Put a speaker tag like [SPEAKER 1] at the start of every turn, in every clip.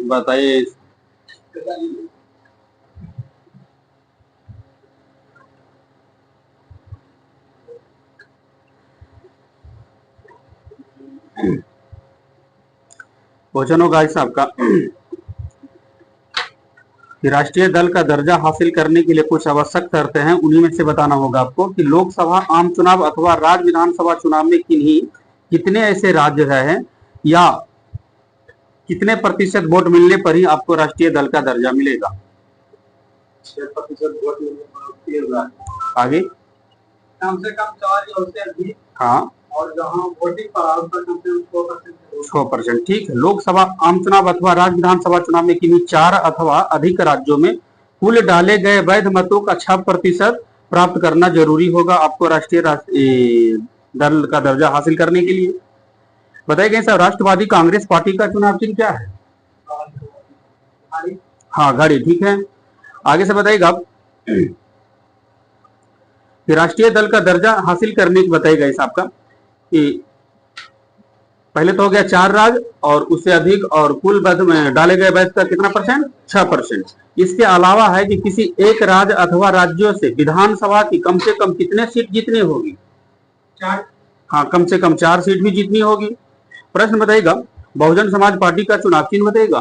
[SPEAKER 1] बताइए। क्वेश्चन होगा इस आपका कि राष्ट्रीय दल का दर्जा हासिल करने के लिए कुछ आवश्यक शर्तें हैं, उन्हीं में से बताना होगा आपको कि लोकसभा आम चुनाव अथवा राज्य विधानसभा चुनाव में कितने ऐसे राज्य हैं या कितने प्रतिशत वोट मिलने पर ही आपको राष्ट्रीय दल का दर्जा मिलेगा। 6% वोट मिलने पर आगे कम से कम 4 या उससे अधिक। हाँ, और जहां वोटिंग पर 6%। ठीक है। लोकसभा आम चुनाव अथवा राज्य विधानसभा चुनाव में किन्हीं 4 अथवा अधिक राज्यों में कुल डाले गए वैध मतों का 6% प्राप्त करना जरूरी होगा आपको राष्ट्रीय दल का दर्जा हासिल करने के लिए। बताइए सर, राष्ट्रवादी कांग्रेस पार्टी का चुनाव चिन्ह क्या है? हाँ, घड़ी। ठीक है। आगे से बताइएगा कि राष्ट्रीय दल का दर्जा हासिल करने की बताइएगा इस आपका कि पहले तो हो गया 4 राज्य और उससे अधिक और कुल वैध में डाले गए वैध का कितना परसेंट? 6%। इसके अलावा है कि किसी एक राज्य अथवा राज्यों से विधानसभा की कम से कम कितने सीट जीतनी होगी? 4। हाँ, कम से कम 4 सीट भी जीतनी होगी। प्रश्न बताइएगा, बहुजन समाज पार्टी का चुनाव चिन्ह बताइएगा।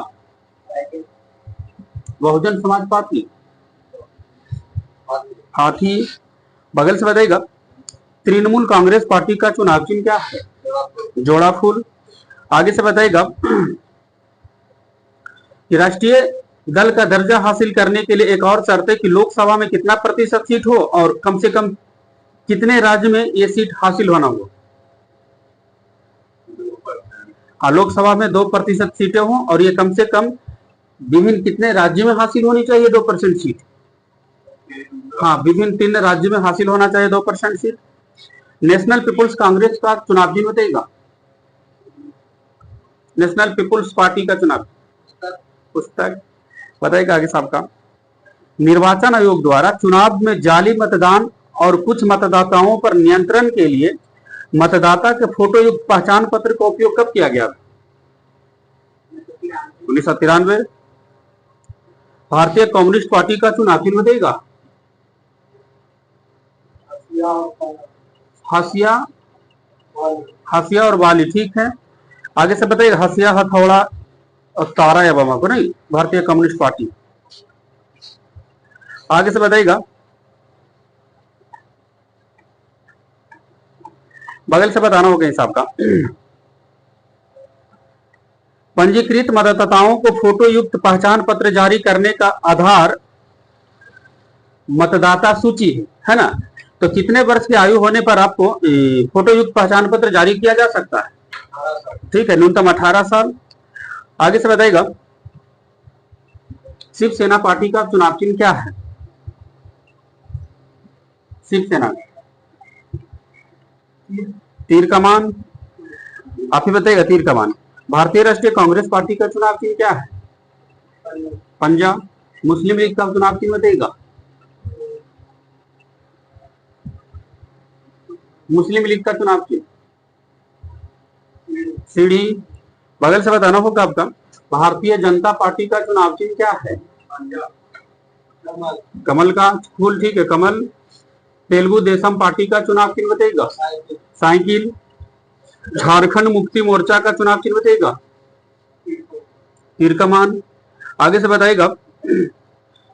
[SPEAKER 1] बहुजन समाज पार्टी हाथी। बगल से बताइएगा, तृणमूल कांग्रेस पार्टी का चुनाव चिन्ह क्या है? जोड़ा फूल। आगे से बताइएगा कि राष्ट्रीय दल का दर्जा हासिल करने के लिए एक और शर्त है कि लोकसभा में कितना प्रतिशत सीट हो और कम से कम कितने राज्य में ये सीट हासिल होना हो। हाँ, लोकसभा में 2% सीटें हों और ये कम से कम विभिन्न कितने राज्य में हासिल होनी चाहिए 2% सीट। हाँ, विभिन्न 3 राज्य में हासिल होना चाहिए 2% सीट। नेशनल पीपुल्स कांग्रेस का चुनाव चिन्ह बताइएगा। नेशनल पीपुल्स पार्टी का चुनाव पुस्तक बताइएगा आगे साहब का। निर्वाचन आयोग द्वारा चुनाव में जाली मतदान और कुछ मतदाताओं पर नियंत्रण के लिए मतदाता के फोटो युक्त पहचान पत्र का उपयोग कब किया गया? 1993। भारतीय कम्युनिस्ट पार्टी का चुनाव चिन्ह बताइएगा। हसिया, हसिया और वाली। ठीक है। आगे से बताइए, हसिया, हथौड़ा और तारा या बमा को नहीं, भारतीय कम्युनिस्ट पार्टी। आगे से बताइएगा, बगल से बताना होगा हिसाब का। पंजीकृत मतदाताओं को फोटो युक्त पहचान पत्र जारी करने का आधार मतदाता सूची है ना। तो कितने वर्ष की आयु होने पर आपको फोटो युक्त पहचान पत्र जारी किया जा सकता है? ठीक है, न्यूनतम 18 साल। आगे से बताइएगा, शिवसेना पार्टी का चुनाव चिन्ह क्या है? शिवसेना तीर कमान। आप ही बताइएगा, तीर कमान। भारतीय राष्ट्रीय कांग्रेस पार्टी का चुनाव चिन्ह क्या है? पंजा। मुस्लिम लीग का चुनाव चिन्ह बताइएगा। मुस्लिम लीग का चुनाव चिन्ह सीढ़ी। बगल से बताना होगा आपका, भारतीय जनता पार्टी का चुनाव चिन्ह क्या है? कमल का फूल। ठीक है, कमल। तेलुगु देशम पार्टी का चुनाव चिन्ह बताइएगा। साइकिल। झारखंड मुक्ति मोर्चा का चुनाव चिन्ह बताइएगा। तीर कमान। आगे से बताइएगा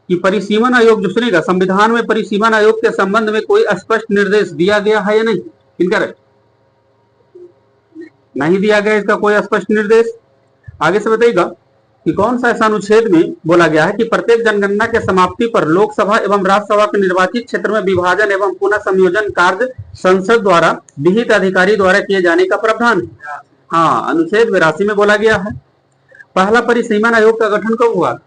[SPEAKER 1] कि परिसीमन आयोग जो सुनेगा, संविधान में परिसीमन आयोग के संबंध में कोई स्पष्ट निर्देश दिया गया है या नहीं? किनकर नहीं दिया गया इसका कोई स्पष्ट निर्देश। आगे से बताइएगा कि कौन सा ऐसा अनुच्छेद में बोला गया है कि प्रत्येक जनगणना के समाप्ति पर लोकसभा एवं राज्यसभा के निर्वाचित क्षेत्र में विभाजन एवं पुनः संयोजन कार्य संसद द्वारा विहित अधिकारी द्वारा किए जाने का प्रावधान है। हाँ, अनुच्छेद 82 में बोला गया है। पहला परिसीमन आयोग का गठन कब हुआ?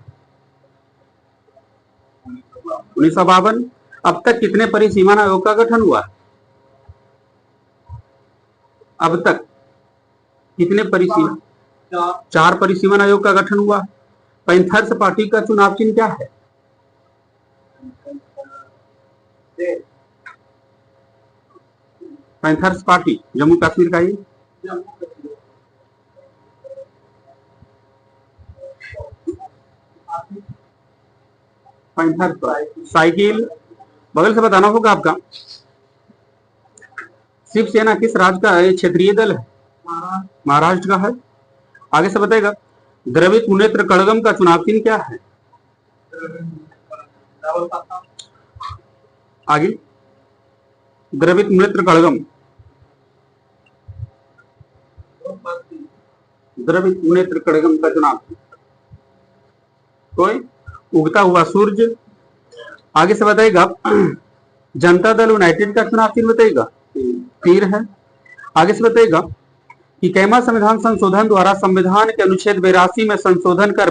[SPEAKER 1] 1952। अब तक कितने परिसीमन आयोग का गठन हुआ? अब तक कितने परिसीमन? 4 परिसीमन आयोग का गठन हुआ। पैंथर्स पार्टी का चुनाव चिन्ह क्या है? पैंथर्स पार्टी जम्मू कश्मीर का ही। साइकिल। बगल से बताना होगा आपका। शिवसेना किस राज्य का है? क्षेत्रीय दल है, महाराष्ट्र का है। आगे से बताएगा द्रविड़ मुनेत्र कड़गम का चुनाव चिन्ह क्या है? आगे द्रविड़ मुनेत्र कड़गम, द्रविड़ मुनेत्र कड़गम का चुनाव कोई उगता हुआ सूरज। आगे से बताएगा जनता दल यूनाइटेड का चुनाव चिन्ह बताएगा तीर है। आगे से बताएगा कि कैमा संविधान संशोधन द्वारा संविधान के अनुच्छेद 82 में संशोधन कर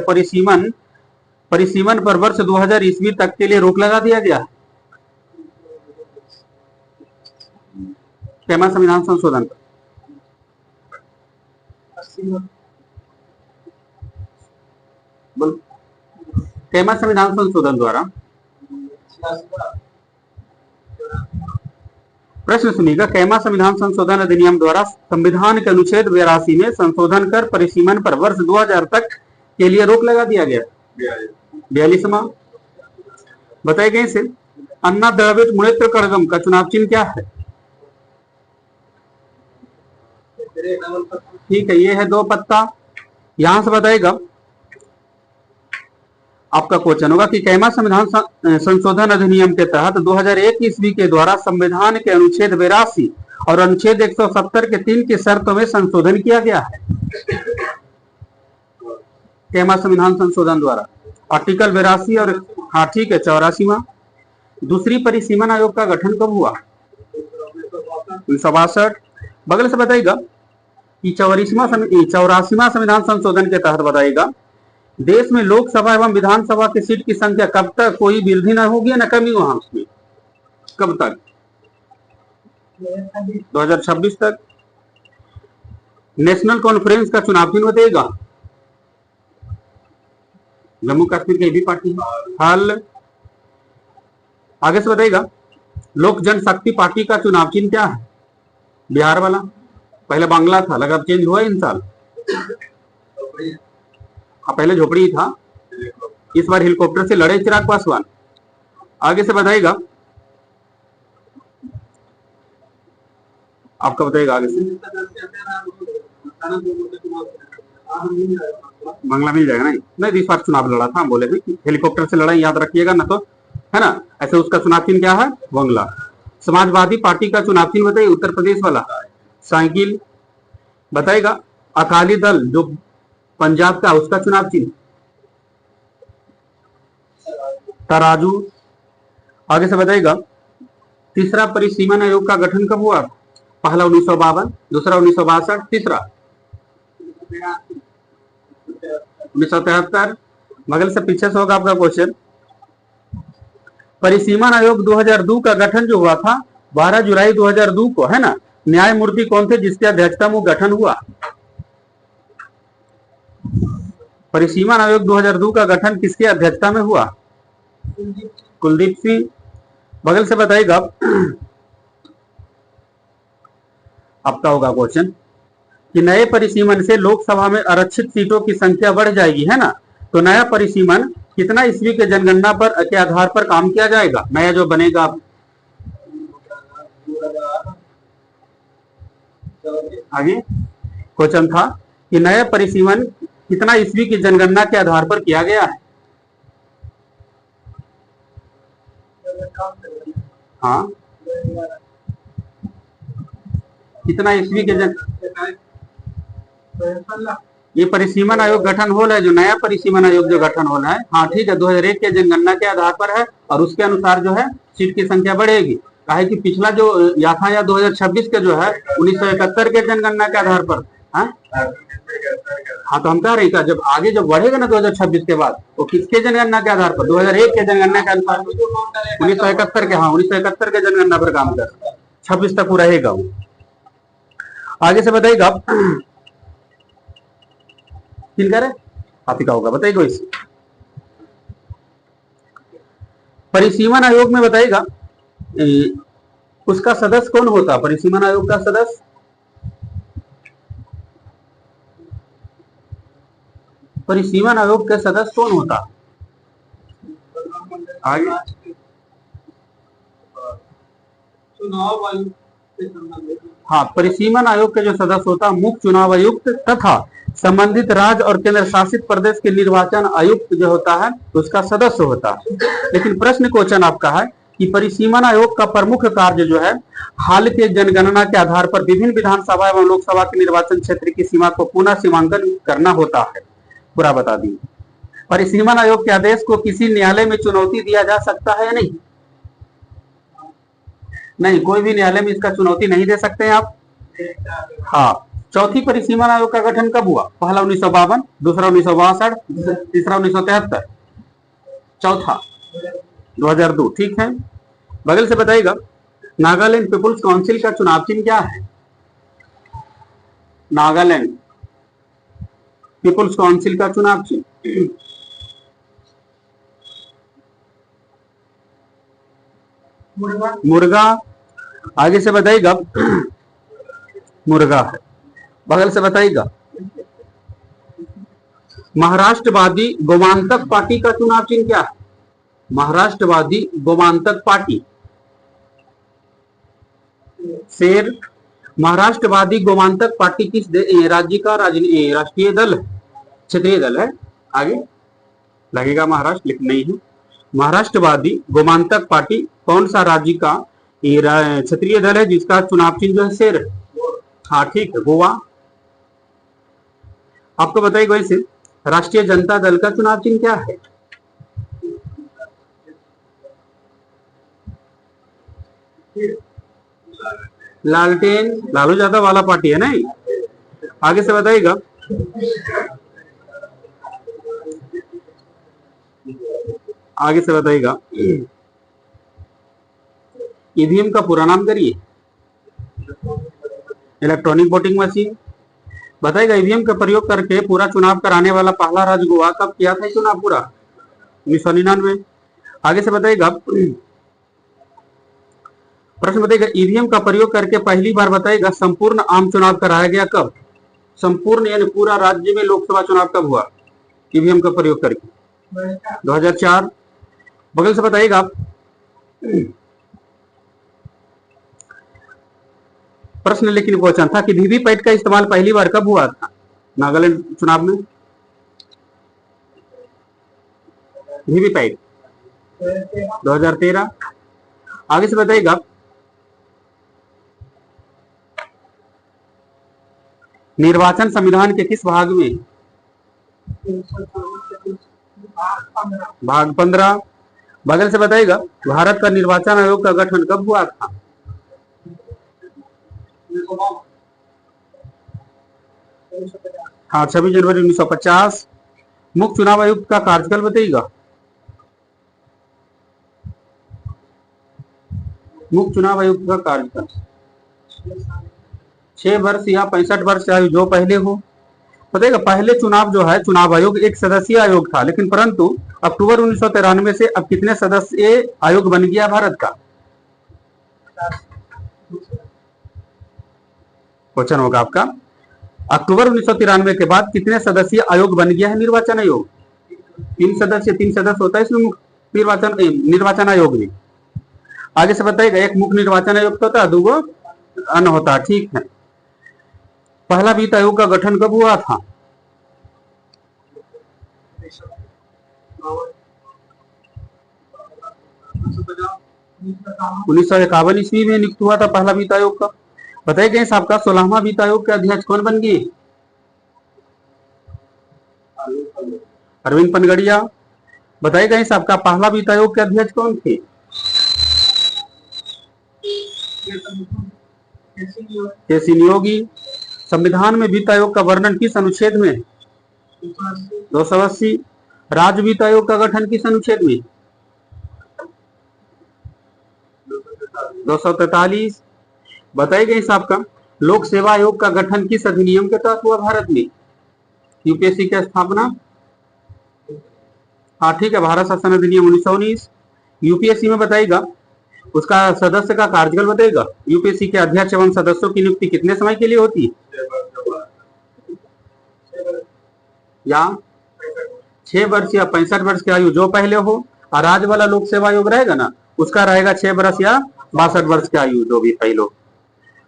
[SPEAKER 1] परिसीमन पर वर्ष 2000 ईस्वी तक के लिए रोक लगा दिया गया। कैमा संविधान संशोधन पर कैमा संविधान संशोधन द्वारा, प्रश्न सुनिएगा, कैमा संविधान संशोधन अधिनियम द्वारा संविधान के अनुच्छेद 82 में संशोधन कर परिसीमन पर वर्ष 2000 तक के लिए रोक लगा दिया गया। 42वां बताए गए से अन्ना द्रविड़ मुनेत्र कड़गम का चुनाव चिन्ह क्या है? ठीक है, ये है 2 पत्ता। यहां से बताएगा आपका क्वेश्चन होगा कि कैमा संविधान संशोधन अधिनियम के तहत 2001 ईस्वी के द्वारा संविधान के अनुच्छेद 82 और अनुच्छेद 170 के 3 की शर्तों में संशोधन किया गया है। कैमा संविधान संशोधन द्वारा आर्टिकल 82 और हाँ ठीक है 84वां। दूसरी परिसीमन आयोग का गठन कब हुआ? 1962। बगल से बताएगा कि 84वां संविधान संशोधन के तहत बताएगा देश में लोकसभा एवं विधानसभा की सीट की संख्या कब तक कोई वृद्धि न होगी न कमी वहां उसमें, कब तक? 2026 तक। नेशनल कॉन्फ्रेंस का चुनाव चिन्ह बताएगा जम्मू कश्मीर की भी पार्टी हाल। आगे से बताएगा लोक जनशक्ति पार्टी का चुनाव चिन्ह क्या है? बिहार वाला, पहले बांग्ला था, लगा चेंज हुआ इन साल। पहले झोपड़ी था, इस बार हेलीकॉप्टर से लड़े चिराग पासवान। आगे से बताएगा आपका बताएगा आगे से बांग्ला मिल जाएगा। नहीं इस बार चुनाव लड़ा था, हम बोले भी हेलीकॉप्टर से लड़ा, याद रखिएगा ना, तो है ना। ऐसे उसका चुनाव चिन्ह क्या है? बांग्ला। समाजवादी पार्टी का चुनाव चिन्ह बताइए, उत्तर प्रदेश वाला साइकिल। बताएगा अकाली दल जो पंजाब का, उसका चुनाव चिन्ह तराजू। आगे से बताएगा तीसरा परिसीमन आयोग का गठन कब हुआ? पहला 1952, दूसरा 1962, तीसरा 1973। बगल से पीछे से होगा आपका क्वेश्चन। परिसीमन आयोग 2002 का गठन जो हुआ था 12 जुलाई 2002 को, है ना। न्यायमूर्ति कौन थे जिसकी अध्यक्षता में गठन हुआ? परिसीमन आयोग 2002 का गठन किसकी अध्यक्षता में हुआ? कुलदीप सिंह। बगल से बताएगा आपका होगा क्वेश्चन कि नए परिसीमन से लोकसभा में आरक्षित सीटों की संख्या बढ़ जाएगी, है ना। तो नया परिसीमन कितना ईस्वी के जनगणना पर के आधार पर काम किया जाएगा? नया जो बनेगा। आगे क्वेश्चन था कि नया परिसीमन कितना ईस्वी की जनगणना के आधार पर किया गया है? हाँ, कितना ईस्वी के ये परिसीमन आयोग गठन हो रहा है, जो नया परिसीमन आयोग जो गठन होना है, हाँ ठीक है, 2001 के जनगणना के आधार पर है और उसके अनुसार जो है सीट की संख्या बढ़ेगी। काहे कि पिछला जो याथायात 2026 के जो है 1971 के जनगणना के आधार पर। हाँ तो हम कह रहे हैं जब आगे जब बढ़ेगा ना 2026 के बाद, वो किसके जनगणना के आधार पर? 2001 के जनगणना के अनुसार 1971 के, हाँ 1971 के जनगणना पर काम कर 26 तक वो रहेगा वो। आगे से बताइएगा किन करे आप ही का होगा, बताइएगा इस परिसीमन आयोग में बताइएगा उसका सदस्य कौन होता? परिसीमन आयोग का सदस्य परिसीमन आयोग के सदस्य कौन होता? आगे
[SPEAKER 2] चुनाव आयुक्त से संबंधित।
[SPEAKER 1] हाँ, परिसीमन आयोग के जो सदस्य होता है मुख्य चुनाव आयुक्त तथा संबंधित राज्य और केंद्र शासित प्रदेश के निर्वाचन आयुक्त जो होता है उसका सदस्य होता है। लेकिन प्रश्न क्वेश्चन आपका है कि परिसीमन आयोग का प्रमुख कार्य जो है हाल के जनगणना के आधार पर विभिन्न विधानसभा एवं लोकसभा के निर्वाचन क्षेत्र की सीमा को पुनः सीमांकन करना होता है। पूरा बता दी। परिसीमन आयोग के आदेश को किसी न्यायालय में चुनौती दिया जा सकता है या नहीं? नहीं, कोई भी न्यायालय में इसका चुनौती नहीं दे सकते हैं आप। हाँ, चौथी परिसीमन आयोग का गठन कब हुआ? पहला 1952, दूसरा 1962, तीसरा 1973, चौथा 2002। ठीक है, बगल से बताइएगा नागालैंड पीपुल्स काउंसिल का चुनाव चिन्ह क्या है? नागालैंड पीपुल्स काउंसिल का चुनाव चिन्ह मुर्गा। आगे से बताइएगा मुर्गा है। बगल से बताइएगा महाराष्ट्रवादी गोमांतक पार्टी का चुनाव चिन्ह क्या है? महाराष्ट्रवादी गोमांतक पार्टी शेर। महाराष्ट्रवादी गोमांतक पार्टी किस राज्य का राष्ट्रीय दल है? क्षेत्रीय दल है। आगे लगेगा महाराष्ट्र, लेकिन नहीं है। महाराष्ट्रवादी गोमांतक पार्टी कौन सा राज्य का क्षेत्रीय दल है जिसका चुनाव चिन्ह जो है शेर है? हाँ ठीक है, गोवा। आपको बताइएगा वैसे राष्ट्रीय जनता दल का चुनाव चिन्ह क्या है? लालटेन। लालू यादव वाला पार्टी है नहीं। आगे से बताइएगा आगे से बताइएगा ईवीएम का पूरा नाम करिए। Electronic voting machine. बताइएगा ईवीएम का प्रयोग करके पूरा चुनाव कराने वाला पहला राज्य गोवा कब किया था चुनाव पूरा? 1999। आगे से बताइएगा प्रश्न बताइएगा ईवीएम का प्रयोग करके पहली बार बताइएगा संपूर्ण आम चुनाव कराया गया कब? संपूर्ण यानी पूरा राज्य में लोकसभा चुनाव कब हुआ ईवीएम का प्रयोग करके? 2004। बगल से बताइएगा प्रश्न लेकिन क्वेश्चन था कि वीवीपैट का इस्तेमाल पहली बार कब हुआ था नागालैंड चुनाव में? वीवीपैट 2013। आगे से बताइएगा निर्वाचन संविधान के किस भाग में? भाग 15। बगल से बताइएगा भारत का निर्वाचन आयोग का गठन कब हुआ था? हाँ 26 जनवरी 1950। मुख्य चुनाव आयुक्त का कार्यकाल बताइएगा। मुख्य चुनाव आयुक्त का कार्यकाल 6 वर्ष या 65 वर्ष आयु जो पहले हो। बताइएगा पहले चुनाव जो है चुनाव आयोग एक सदस्यीय आयोग था, लेकिन परंतु अक्टूबर 1993 से अब कितने सदस्यीय आयोग बन गया भारत का? क्वेश्चन होगा आपका अक्टूबर 1993 के बाद कितने सदस्यीय आयोग बन गया है निर्वाचन आयोग? 3 सदस्य होता है इसमें निर्वाचन आयोग में। आगे से बताइएगा एक मुख्य निर्वाचन आयुक्त होता है, 2 अन्य होता है। ठीक है, पहला वित्त आयोग का गठन कब हुआ था? 1951 ईस्वी में नियुक्त हुआ था पहला वित्त आयोग का। बताइए साहब का 16वां वित्त आयोग के अध्यक्ष कौन बन गए? अरविंद पनगड़िया। बताइए साहब का पहला वित्त आयोग के अध्यक्ष कौन थे? केसी नियोगी। संविधान में वित्त आयोग का वर्णन किस अनुच्छेद में? 280। राज्य वित्त आयोग का गठन किस अनुच्छेद में? 243। बताइए साहब का लोक सेवा आयोग का गठन किस अधिनियम के तहत हुआ भारत में? यूपीएससी की स्थापना। हाँ ठीक है, भारत शासन अधिनियम 1919। यूपीएससी में बताइएगा उसका सदस्य का कार्यकाल बताइएगा। यूपीएससी के अध्यक्ष एवं सदस्यों की नियुक्ति कितने समय के लिए होती है? या 6 वर्ष या 65 वर्ष की आयु जो पहले हो। और राज्य वाला लोक सेवा आयोग रहेगा ना, उसका रहेगा 6 वर्ष या 62 वर्ष की आयु, जो भी कई लोग।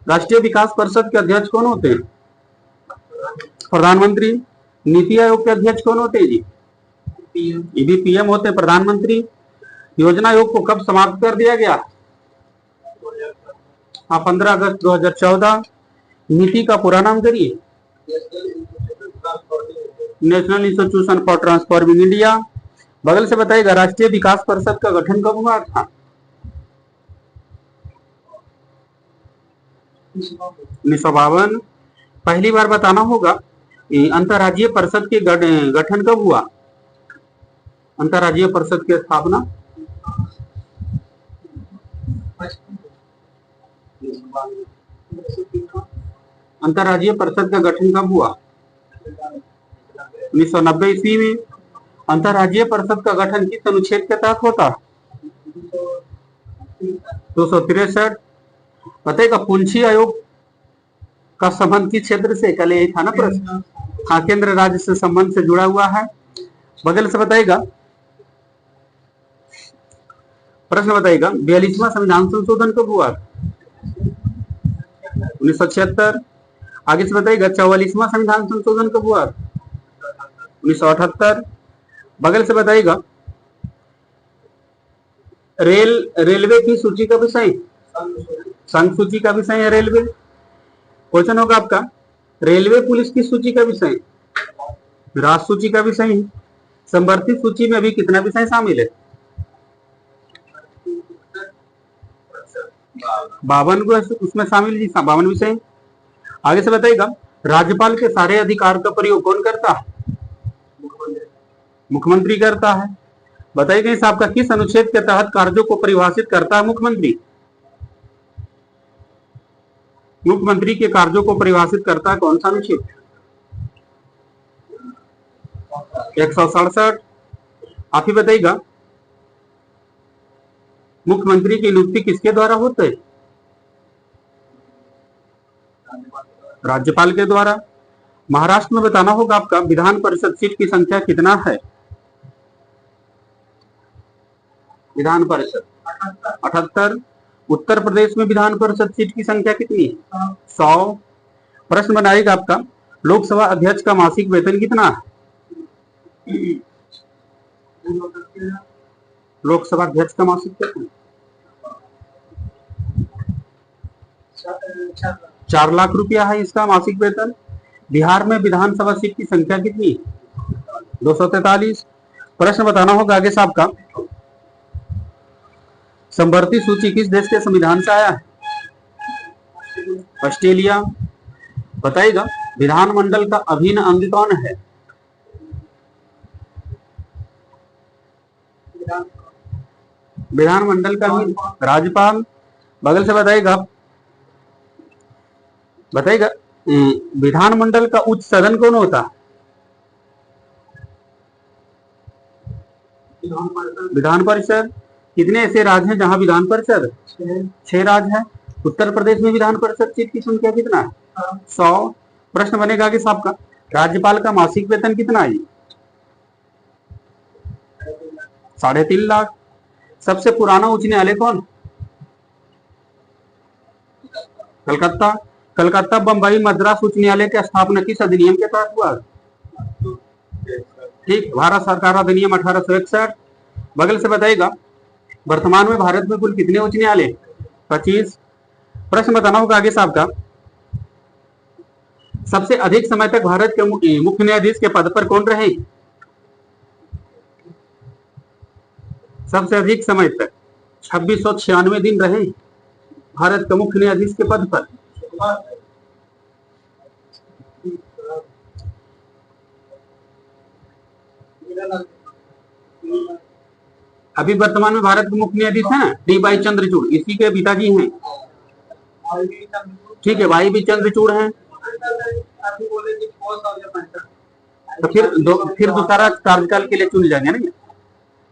[SPEAKER 1] राष्ट्रीय विकास परिषद के अध्यक्ष कौन होते हैं? प्रधानमंत्री। नीति आयोग के अध्यक्ष कौन होते हैं जी? ये भी पीएम होते हैं, प्रधानमंत्री। योजना आयोग को कब समाप्त कर दिया गया? हाँ, 15 अगस्त 2014। नीति का पूरा नाम करिए। National institution for transforming India. बगल से बताइएगा राष्ट्रीय विकास परिषद का गठन कब हुआ था? 1952। पहली बार बताना होगा अंतर्राज्यीय परिषद के गठन कब हुआ? अंतर्राज्यीय परिषद की स्थापना अंतर्राज्यीय परिषद का गठन कब हुआ? 1990 ईस्वी में। अंतर्राज्यीय परिषद का गठन किस अनुच्छेद के तहत होता? 263। बताइएगा पुंछी आयोग का संबंध किस क्षेत्र से? कल यही था ना प्रश्न। हाँ, केंद्र राज्य से संबंध से जुड़ा हुआ है। बगल से बताइएगा प्रश्न बताइएगा 42वां संविधान संशोधन कब हुआ? 1976। आगे से बताइएगा 44वां संविधान संशोधन कब हुआ? 1978। बगल से बताइएगा रेलवे की सूची का विषय, संघ सूची का विषय है रेलवे। क्वेश्चन होगा आपका रेलवे पुलिस की सूची का विषय, राष्ट्र सूची का विषय है। संवर्धित सूची में अभी कितना विषय शामिल है? 52 उसमें शामिल जी, 52 विषय। आगे से बताइएगा राज्यपाल के सारे अधिकार का प्रयोग कौन करता है? मुख्यमंत्री करता है। बताइएगा इस आपका किस अनुच्छेद के तहत कार्यों को परिभाषित करता है मुख्यमंत्री? मुख्यमंत्री के कार्यों को परिभाषित करता है कौन सा अनुच्छेद? 167। आप ही बताइएगा मुख्यमंत्री की नियुक्ति किसके द्वारा होती है? राज्यपाल के द्वारा। महाराष्ट्र में बताना होगा आपका विधान परिषद सीट की संख्या कितना है? विधान परिषद 78। उत्तर प्रदेश में विधान परिषद सीट की संख्या कितनी है? 100। प्रश्न बनाएगा आपका लोकसभा अध्यक्ष का मासिक वेतन कितना है? लोकसभा अध्यक्ष का मासिक वेतन 4 लाख रुपया है इसका मासिक वेतन। बिहार में विधानसभा सीट की संख्या कितनी? 243। प्रश्न बताना होगा आगे से आपका संवर्धित सूची किस देश के संविधान से आया है? ऑस्ट्रेलिया। बताइएगा विधानमंडल का अभिन्न अंग कौन है? विधानमंडल का राज्यपाल। बगल से बताइएगा विधानमंडल का उच्च सदन कौन होता है? विधान परिषद। कितने ऐसे राज्य हैं जहां विधान परिषद? 6 राज्य है। उत्तर प्रदेश में विधान परिषद सीट की संख्या कितना है? 100। प्रश्न बनेगा कि साहब का राज्यपाल का मासिक वेतन कितना है? 3.5 लाख। सबसे पुराना उच्च न्यायालय कौन? कलकत्ता। कलकत्ता बंबई मद्रास उच्च न्यायालय की स्थापना किस अधिनियम के तहत हुआ? ठीक, भारत सरकार अधिनियम 1861। बगल से बताइएगा वर्तमान में भारत में कुल कितने उच्च न्यायालय? 25। प्रश्न बताना होगा आगे साहब का सबसे अधिक समय तक भारत के मुख्य न्यायाधीश के पद पर कौन रहे? सबसे अधिक समय तक 2696 दिन रहे भारत के मुख्य न्यायाधीश के पद पर। अभी वर्तमान में भारत के मुख्य न्यायाधीश है ना डी.वाई. चंद्रचूड़, इसी के पिताजी हैं। ठीक है, भाई भी चंद्रचूड़ हैं। तो फिर दोबारा कार्यकाल के लिए चुन जाएंगे ना,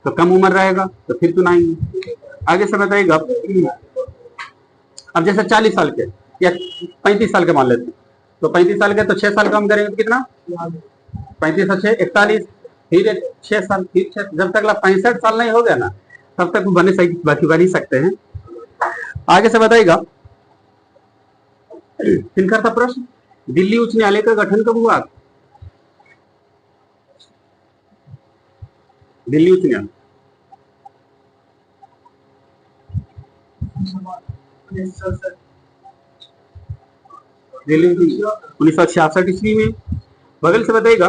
[SPEAKER 1] तो कम उम्र रहेगा तो फिर चुनाएंगे। आगे से बताइएगा अब जैसे 40 साल के या 35 साल के मान लेते हैं, तो 35 साल के तो 6 साल कम करेंगे तो कितना? 35 और 6 41। फिर 6 साल, फिर 6, जब तक 65 साल नहीं हो गया ना तब तक बने सही बाकी बन ही सकते हैं। आगे से बताइएगा, किनकर था प्रश्न, दिल्ली उच्च न्यायालय का गठन कब हुआ? दिल्ली उच्च न्यायालय दिल्ली 1966 ईस्वी में। बगल से बताइएगा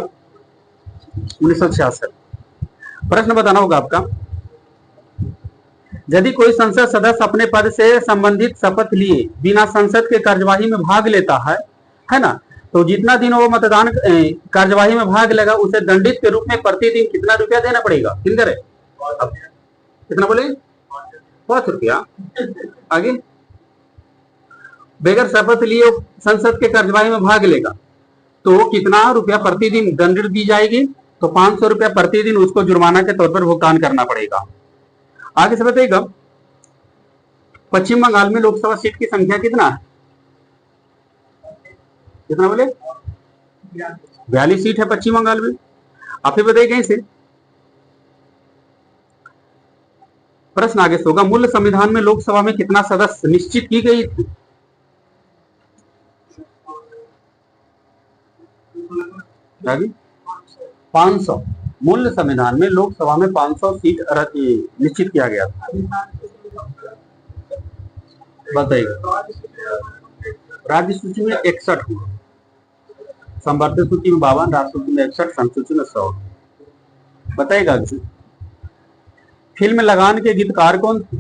[SPEAKER 1] 1966। प्रश्न बताना होगा आपका, यदि कोई संसद सदस्य अपने पद से संबंधित शपथ लिए बिना संसद के कार्यवाही में भाग लेता है ना, तो जितना दिन वो मतदान कार्यवाही में भाग लेगा उसे दंडित के रूप में प्रतिदिन कितना रुपया देना पड़ेगा? किन करे कितना बोले? 5 रुपया। आगे, बगैर शपथ लिए संसद के कार्यवाही में भाग लेगा तो कितना रुपया प्रतिदिन दंड दी जाएगी? तो 500 रुपया प्रतिदिन उसको जुर्माना के तौर पर भुगतान करना पड़ेगा। आगे से बताइएगा, पश्चिम बंगाल में लोकसभा सीट की संख्या कितना है? कितना बोले? 42 सीट है पश्चिम बंगाल में। आप ही बताइए कैसे। प्रश्न आगे से होगा, मूल संविधान में लोकसभा में कितना सदस्य निश्चित की गई थी? आगे 500। मूल संविधान में लोकसभा में 500 सीट निश्चित किया गया था। बताइए, राज्य सूची में 61 हुआ, संवर्धित सूची में 52, राज्य सूची में 61, संघ सूची में 100। बताइएगा, फिल्म लगान के गीतकार कौन थे?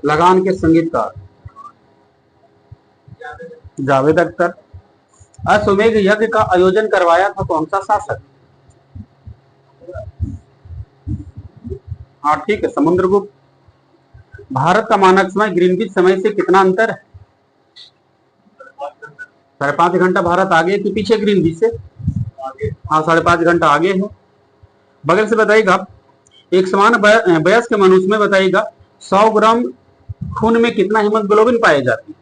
[SPEAKER 1] लगान के संगीतकार जावेद अख्तर। अश्वमेध यज्ञ का आयोजन करवाया था कौन सा शासक? हाँ ठीक है, समुद्रगुप्त। भारत का मानक समय ग्रीनविच समय से कितना अंतर है? 5.5 घंटा भारत आगे कि पीछे ग्रीनविच से? हाँ 5.5 घंटा आगे है। बगल से बताइएगा, एक समान वयस्क मनुष्य में बताइएगा 100 ग्राम खून में कितना हीमोग्लोबिन पाए जाती है?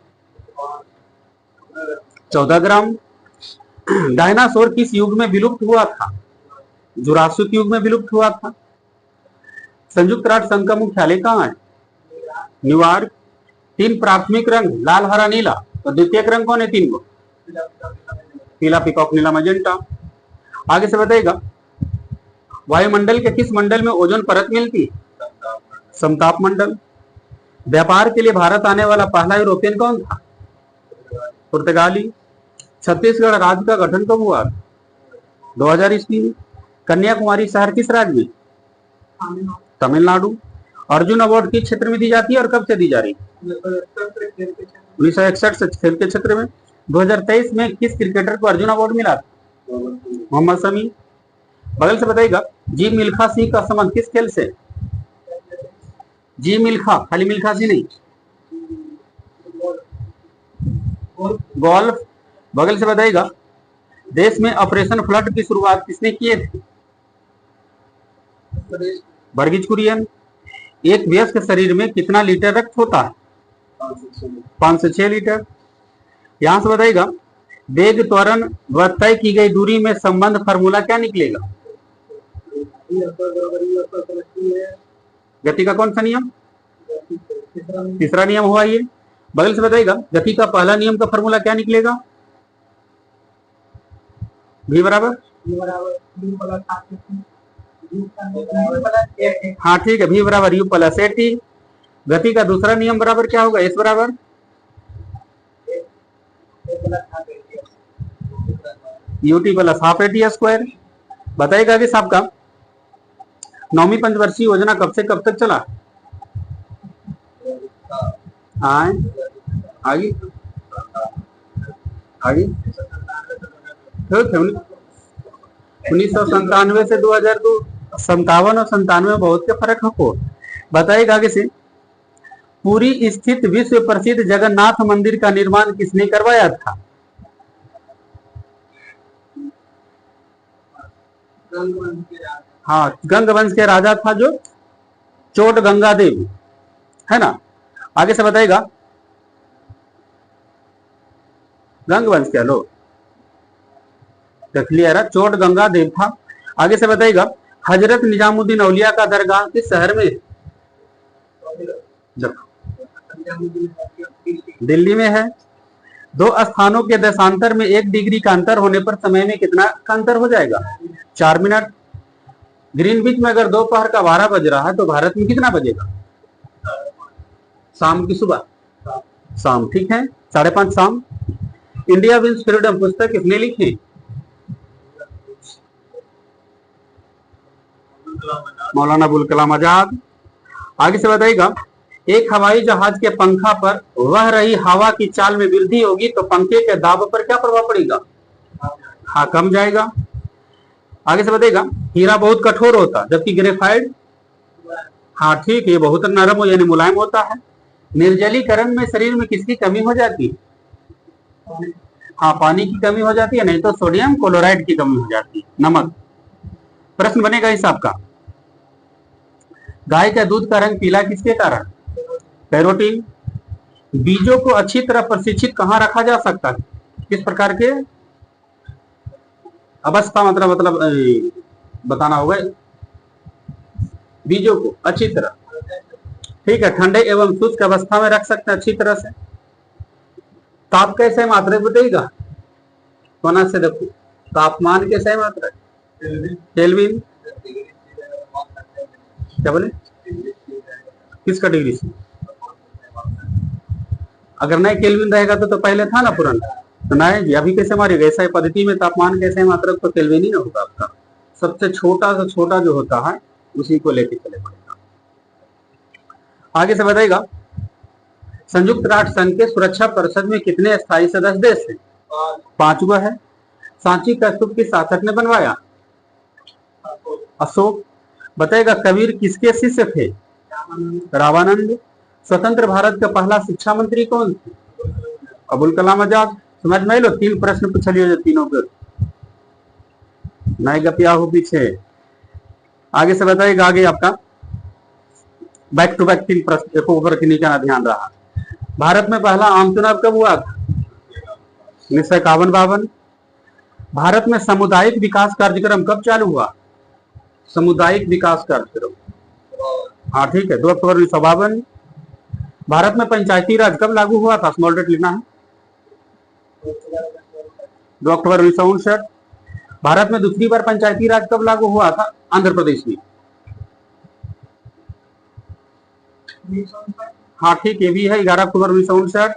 [SPEAKER 1] 14 ग्राम। डायनासोर किस युग में विलुप्त हुआ था? जुरासिक युग में विलुप्त हुआ था। संयुक्त राष्ट्र संघ का मुख्यालय कहाँ है? न्यूयॉर्क। 3 प्राथमिक रंग लाल, हरा, नीला, तो द्वितीयक रंग कौन है 3 को? पीला, पीकॉक, नीला, मजेंटा। आगे से बताइएगा, वायुमंडल के किस मंडल में ओजोन परत मिलती है? समताप मंडल। व्यापार के लिए भारत आने वाला पहला यूरोपियन कौन था? पुर्तगाली। छत्तीसगढ़ राज्य का गठन कब हुआ? 2000 ईस्वी में। कन्याकुमारी शहर किस राज्य में? तमिलनाडु। अर्जुन अवार्ड किस क्षेत्र में दी जाती है और कब से दी जा रही है? 1961 से खेल के क्षेत्र में। 2023 में किस क्रिकेटर को अर्जुन अवार्ड मिला था? मोहम्मद शमी। बगल से बताइएगा, जी मिल्खा सिंह का संबंध किस खेल से? जी मिल्खा, खाली मिल्खा सिंह नहीं, गोल्फ। बगल से बताइएगा, देश में ऑपरेशन फ्लड की शुरुआत किसने किए थे? वर्गीज कुरियन। एक वयस्क शरीर में कितना लीटर रक्त होता है? 5 से 6 लीटर। यहां से बताइएगा, वेग, त्वरण व तय की गई दूरी में संबंध फार्मूला क्या निकलेगा? गति का कौन सा नियम? तीसरा नियम हुआ ये। बगल से बताइएगा, गति का पहला नियम का फार्मूला क्या निकलेगा? v बराबर, हाँ ठीक है, v बराबर u प्लस ए टी। गति का दूसरा नियम बराबर क्या होगा? s बराबर ut plus half A T square. बताइएगा कि साहब का 9वीं पंचवर्षीय योजना कब से कब तक चला? आगे आगे 1997 से 2002। 57 और 97 में बहुत के फर्क हो। बताइएगा आगे से, पुरी स्थित विश्व प्रसिद्ध जगन्नाथ मंदिर का निर्माण किसने करवाया था? हाँ, गंग वंश के राजा था जो चोट गंगा देव, है ना। आगे से बताइएगा, गंग वंश क्या लोग, तो क्लियर है, चोट गंगा देव था। आगे से बताइएगा, हजरत निजामुद्दीन औलिया का दरगाह किस शहर में? दिल्ली में है। दो स्थानों के देशांतर में 1 डिग्री का अंतर होने पर समय में कितना का अंतर हो जाएगा? 4 मिनट। ग्रीनविच में अगर दोपहर का 12 बज रहा है तो भारत में कितना बजेगा? शाम की, सुबह, शाम, ठीक है, 5:30 शाम। इंडिया विंस फ्रीडम पुस्तक किसने लिखी? मौलाना अबुल कलाम आजाद। आगे से बताइएगा, एक हवाई जहाज के पंखा पर वह रही हवा की चाल में वृद्धि होगी तो पंखे के दाब पर क्या प्रभाव पड़ेगा? हाँ, कम जाएगा। आगे से बताइएगा, हीरा बहुत कठोर होता जबकि ग्रेफाइट, हाँ ठीक है, ये बहुत नरम हो यानी मुलायम होता है। निर्जलीकरण में शरीर में किसकी कमी हो जाती है? हाँ, पानी की कमी हो जाती है, नहीं तो सोडियम क्लोराइड की कमी हो जाती है, नमक। प्रश्न बनेगा इस आपका, गाय का दूध का रंग पीला किसके कारण? कैरोटीन। बीजों को अच्छी तरह प्रशिक्षित कहाँ रखा जा सकता है? किस प्रकार के अवस्था, मतलब बताना होगा। बीजों को अच्छी तरह, ठीक है, ठंडे एवं शुष्क अवस्था में रख सकते हैं अच्छी तरह से। ताप कैसे मात्रा बताइएगा? कोना से देखो, तापमान कैसे मात्रा? केल्विन। क्या बोले? किसका डिग्री से? अगर नहीं केल्विन रहेगा तो पहले था ना पुराना, तो नहीं जी, अभी कैसे मारेगा? ऐसा पद्धति में तापमान कैसे मात्रक तो केल्विन ही ना होगा आपका। सबसे छोटा से छोटा जो होता है उसी को लेके चले पड़ेगा। आगे से बताइएगा, संयुक्त राष्ट्र संघ के सुरक्षा परिषद में कितने स्थायी सदस्य देश हैं? 5 है। सांची का स्तूप किस शासक ने बनवाया? अशोक। बताइएगा, कबीर किसके शिष्य थे? रामानंद। स्वतंत्र भारत का पहला शिक्षा मंत्री कौन थे? अबुल कलाम आजाद। समझ में लो, 3 प्रश्न पूछ लियो, तीनों के नए गपिया हो पीछे। आगे से बताइएगा, आगे आपका बैक टू बैक 3 प्रश्न, एक ऊपर के नीचे ध्यान रहा। भारत में पहला आम चुनाव कब हुआ था? 1951-52। भारत में सामुदायिक विकास कार्यक्रम कब चालू हुआ? सामुदायिक विकास कार्यक्रम, हाँ ठीक है, 2 अक्टूबर 1952। भारत में पंचायती राज कब लागू हुआ था? स्मॉल डेट लिखना है, 2 अक्टूबर 1959। भारत में दूसरी बार पंचायती राज कब लागू हुआ था? आंध्र प्रदेश में, हाँ ठीक, ये भी है, 11 अक्टूबर 1959।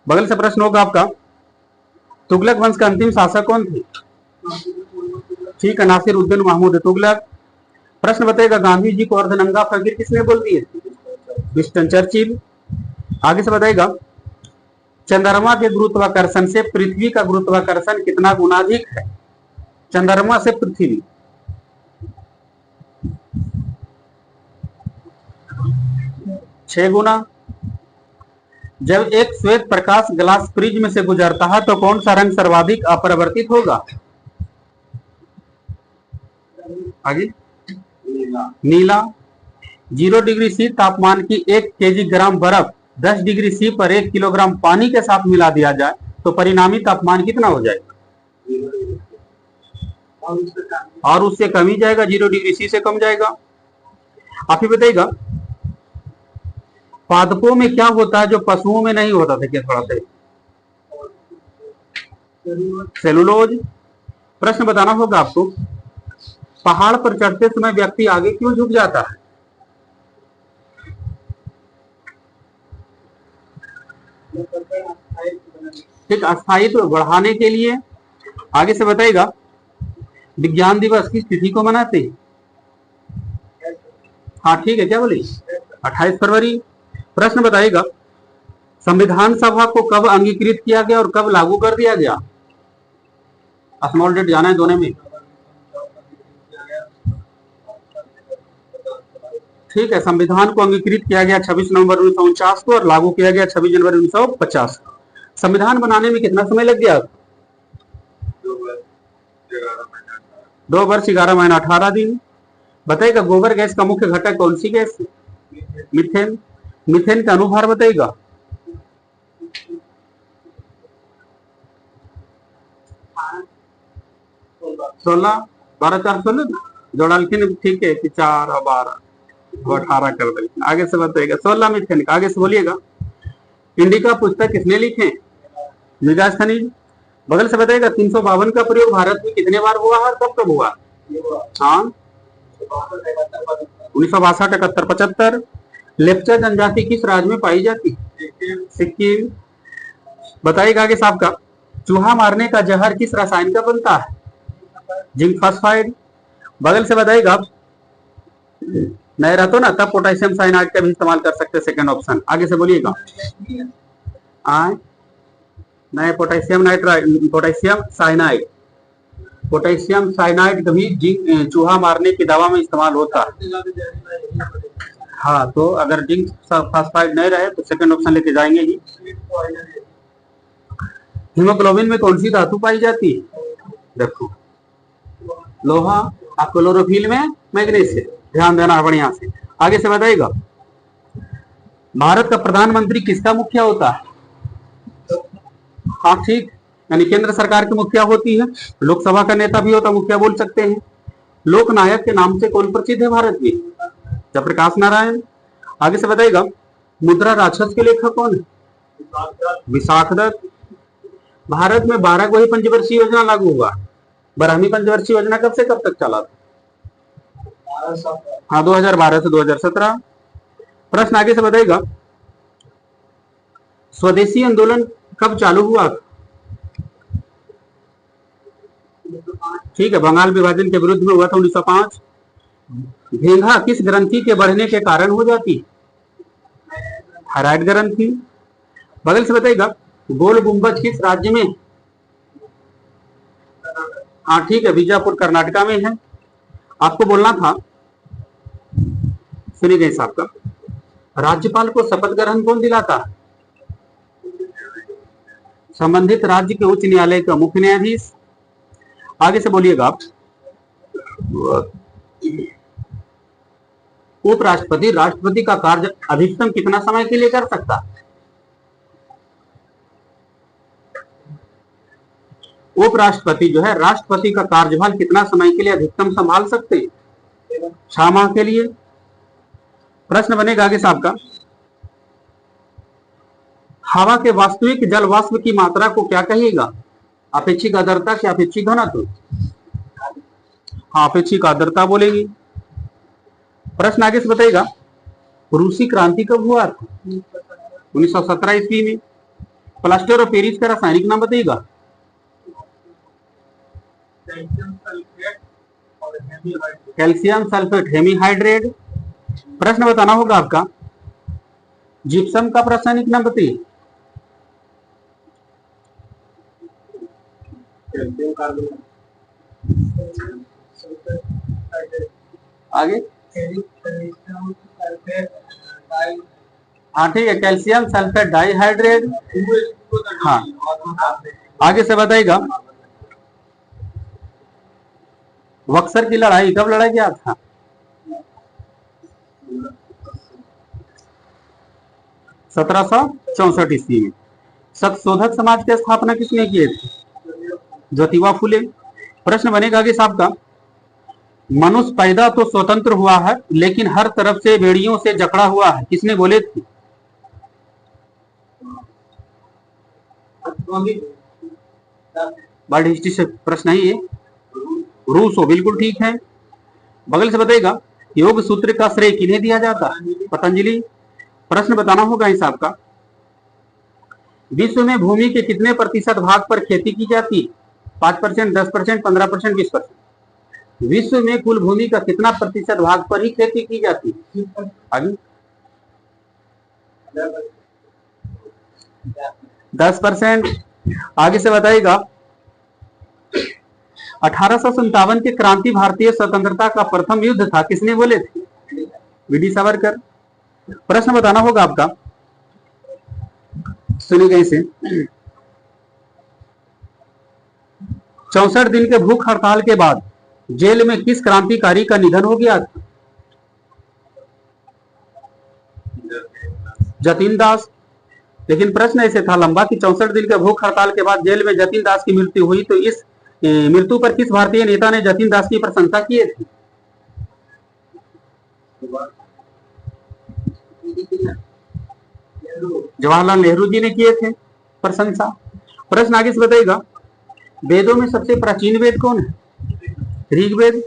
[SPEAKER 1] बगल से प्रश्न होगा आपका, तुगलक वंश का अंतिम शासक कौन थे? ठीक है, नासिर उद्दीन महमूद तुगलक। प्रश्न बताएगा, गांधी जी को अर्धनंगा फकीर किसने बोल दिए? Winston Churchill. आगे से बताएगा, चंद्रमा के गुरुत्वाकर्षण से पृथ्वी का गुरुत्वाकर्षण कितना गुना अधिक है? चंद्रमा से पृथ्वी 6 गुना। जब एक श्वेत प्रकाश ग्लास प्रिज्म से गुजरता है तो कौन सा रंग सर्वाधिक अपरिवर्तित होगा? आगे, नीला। 0 डिग्री सी तापमान की 1 किलोग्राम बर्फ 10 डिग्री सी पर 1 किलोग्राम पानी के साथ मिला दिया जाए तो परिणामी तापमान कितना हो जाएगा? और उससे कम ही जाएगा, 0 डिग्री सी से कम जाएगा। आप ही बताइएगा, पादपों में क्या होता है जो पशुओं में नहीं होता था? क्या थोड़ा सा सेलुलोज। प्रश्न बताना होगा आपको, पहाड़ पर चढ़ते समय व्यक्ति आगे क्यों झुक जाता है? ठीक, अस्थायित्व बढ़ाने के लिए। आगे से बताइएगा, विज्ञान दिवस किस तिथि को मनाते हैं? हाँ ठीक है, क्या बोले? 28 फरवरी। प्रश्न बताइएगा, संविधान सभा को कब अंगीकृत किया गया और कब लागू कर दिया गया? स्मॉल डेट जाना है दोनों में, ठीक है। संविधान को अंगीकृत किया गया 26 नवंबर 1949 को और लागू किया गया 26 जनवरी 1950। संविधान बनाने में कितना समय लग गया? 2 वर्ष 11 महीना 18 दिन। बताइएगा, गोबर गैस का मुख्य घटक कौन सी गैस? मीथेन। मीथेन का अनुभार बताइएगा। 16, 12 4 16 जोड़ा लिखे ठीक है कि 4 और 12 वो 18 कर देंगे। आगे से बताइएगा 16 में थे, आगे से बोलिएगा। इंडिका पुस्तक किसने लिखे? विकास खनिज। बगल से बताइएगा 352 का प्रयोग भारत में कितने बार हुआ और कब कब हुआ? हाँ 1962, 71, 75। लेप्चा जनजाति किस राज्य में पाई जाती? सिक्किम। बताइएगा आगे साहब का चूहा मारने का जहर किस रसायन का बनता है? Zinc phosphide. बगल से बताइएगा नहीं रहता ना तब पोटेशियम साइनाइड का भी इस्तेमाल कर सकते हैं, सेकंड ऑप्शन। आगे से बोलिएगा नहीं पोटेशियम साइनाइड कभी जिंक चूहा मारने की दवा में इस्तेमाल होता है। हाँ तो अगर जिंक फॉस्फाइड नहीं रहे तो सेकंड ऑप्शन लेके जाएंगे ही। हीमोग्लोबिन में कौन सी धातु पाई जाती है? देखो लोहा, क्लोरोफिल में मैग्नीशियम। ध्यान देना बढ़िया से। आगे से बताइएगा भारत का प्रधानमंत्री किसका मुखिया होता है? हाँ ठीक, यानी केंद्र सरकार की मुखिया होती है। लोकसभा का नेता भी होता, मुखिया बोल सकते हैं। लोकनायक के नाम से कौन प्रसिद्ध है भारत में? जयप्रकाश नारायण। आगे से बताइएगा मुद्रा राक्षस के लेखक कौन है? विशाख दत्त। भारत में 12 वही पंचवर्षीय योजना लागू हुआ। 12वीं पंचवर्षीय योजना कब से कब तक चला था? हाँ 2012 से 2017। प्रश्न आगे से बताइएगा स्वदेशी आंदोलन कब चालू हुआ? ठीक है, बंगाल विभाजन के विरुद्ध में हुआ था 1905। घेंघा किस ग्रंथि के बढ़ने के कारण हो जाती? थायराइड ग्रंथि। बगल से बताइएगा गोल गुंबज किस राज्य में? हाँ ठीक है, बीजापुर कर्नाटका में है। आपको बोलना था, सुनिए साहब का राज्यपाल को शपथ ग्रहण कौन दिलाता? संबंधित राज्य के उच्च न्यायालय का मुख्य न्यायाधीश। आगे से बोलिएगा आप उपराष्ट्रपति राष्ट्रपति का कार्य अधिकतम कितना समय के लिए कर सकता? उपराष्ट्रपति जो है राष्ट्रपति का कार्यभार कितना समय के लिए अधिकतम संभाल सकते? 6 माह के लिए। प्रश्न बनेगा आगे साहब का हवा के वास्तविक जल वाष्प की मात्रा को क्या कहिएगा? अपेक्षिक आर्द्रता क्या अपेक्षिक घनत्व? हाँ अपेक्षिक आर्द्रता बोलेगी। प्रश्न आगे से बताइएगा रूसी क्रांति कब हुआ था? 1917 ईस्वी में। प्लास्टर ऑफ पेरिस का रासायनिक नाम बताइएगा। Calcium sulphate hemihydrate. प्रश्न बताना होगा आपका जिप्सम का रासायनिक नाम बताइए। आगे हाँ ठीक है, कैल्शियम सल्फेट डाइहाइड्रेट। हाँ आगे से बताइएगा बक्सर की लड़ाई कब लड़ा गया था? 1764 ईस्वी में। सत्यशोधक समाज की स्थापना किसने की थी? ज्योतिबा फुले। प्रश्न बनेगा आगे साहब का मनुष्य पैदा तो स्वतंत्र हुआ है लेकिन हर तरफ से बेड़ियों से जकड़ा हुआ है, किसने बोले थे? वर्ल्ड हिस्ट्री से प्रश्न है ये। रूस हो, बिल्कुल ठीक है। बगल से बताइएगा योग सूत्र का श्रेय किन्हें दिया जाता? पतंजलि। प्रश्न बताना होगा हिसाब का विश्व में भूमि के कितने प्रतिशत भाग पर खेती की जाती? 5%, 10%, 15%, 20%। विश्व में कुल भूमि का कितना प्रतिशत भाग पर ही खेती की जाती? आगे 10%। आगे से बताइएगा 1857 के क्रांति भारतीय स्वतंत्रता का प्रथम युद्ध था, किसने बोले थे? वी.डी. सावरकर। प्रश्न बताना होगा आपका सुनिए इसे 64 दिन के भूख हड़ताल के बाद जेल में किस क्रांतिकारी का निधन हो गया था? जतीन दास। लेकिन प्रश्न ऐसे था लंबा कि 64 दिन के भूख हड़ताल के बाद जेल में जतीन दास की मृत्यु हुई तो इस मृत्यु पर किस भारतीय नेता ने जतिन दास की प्रशंसा की थी? जवाहरलाल नेहरू जी ने किए थे प्रशंसा। प्रश्न आगे से बताइएगा, वेदों में सबसे प्राचीन वेद कौन है? ऋग्वेद।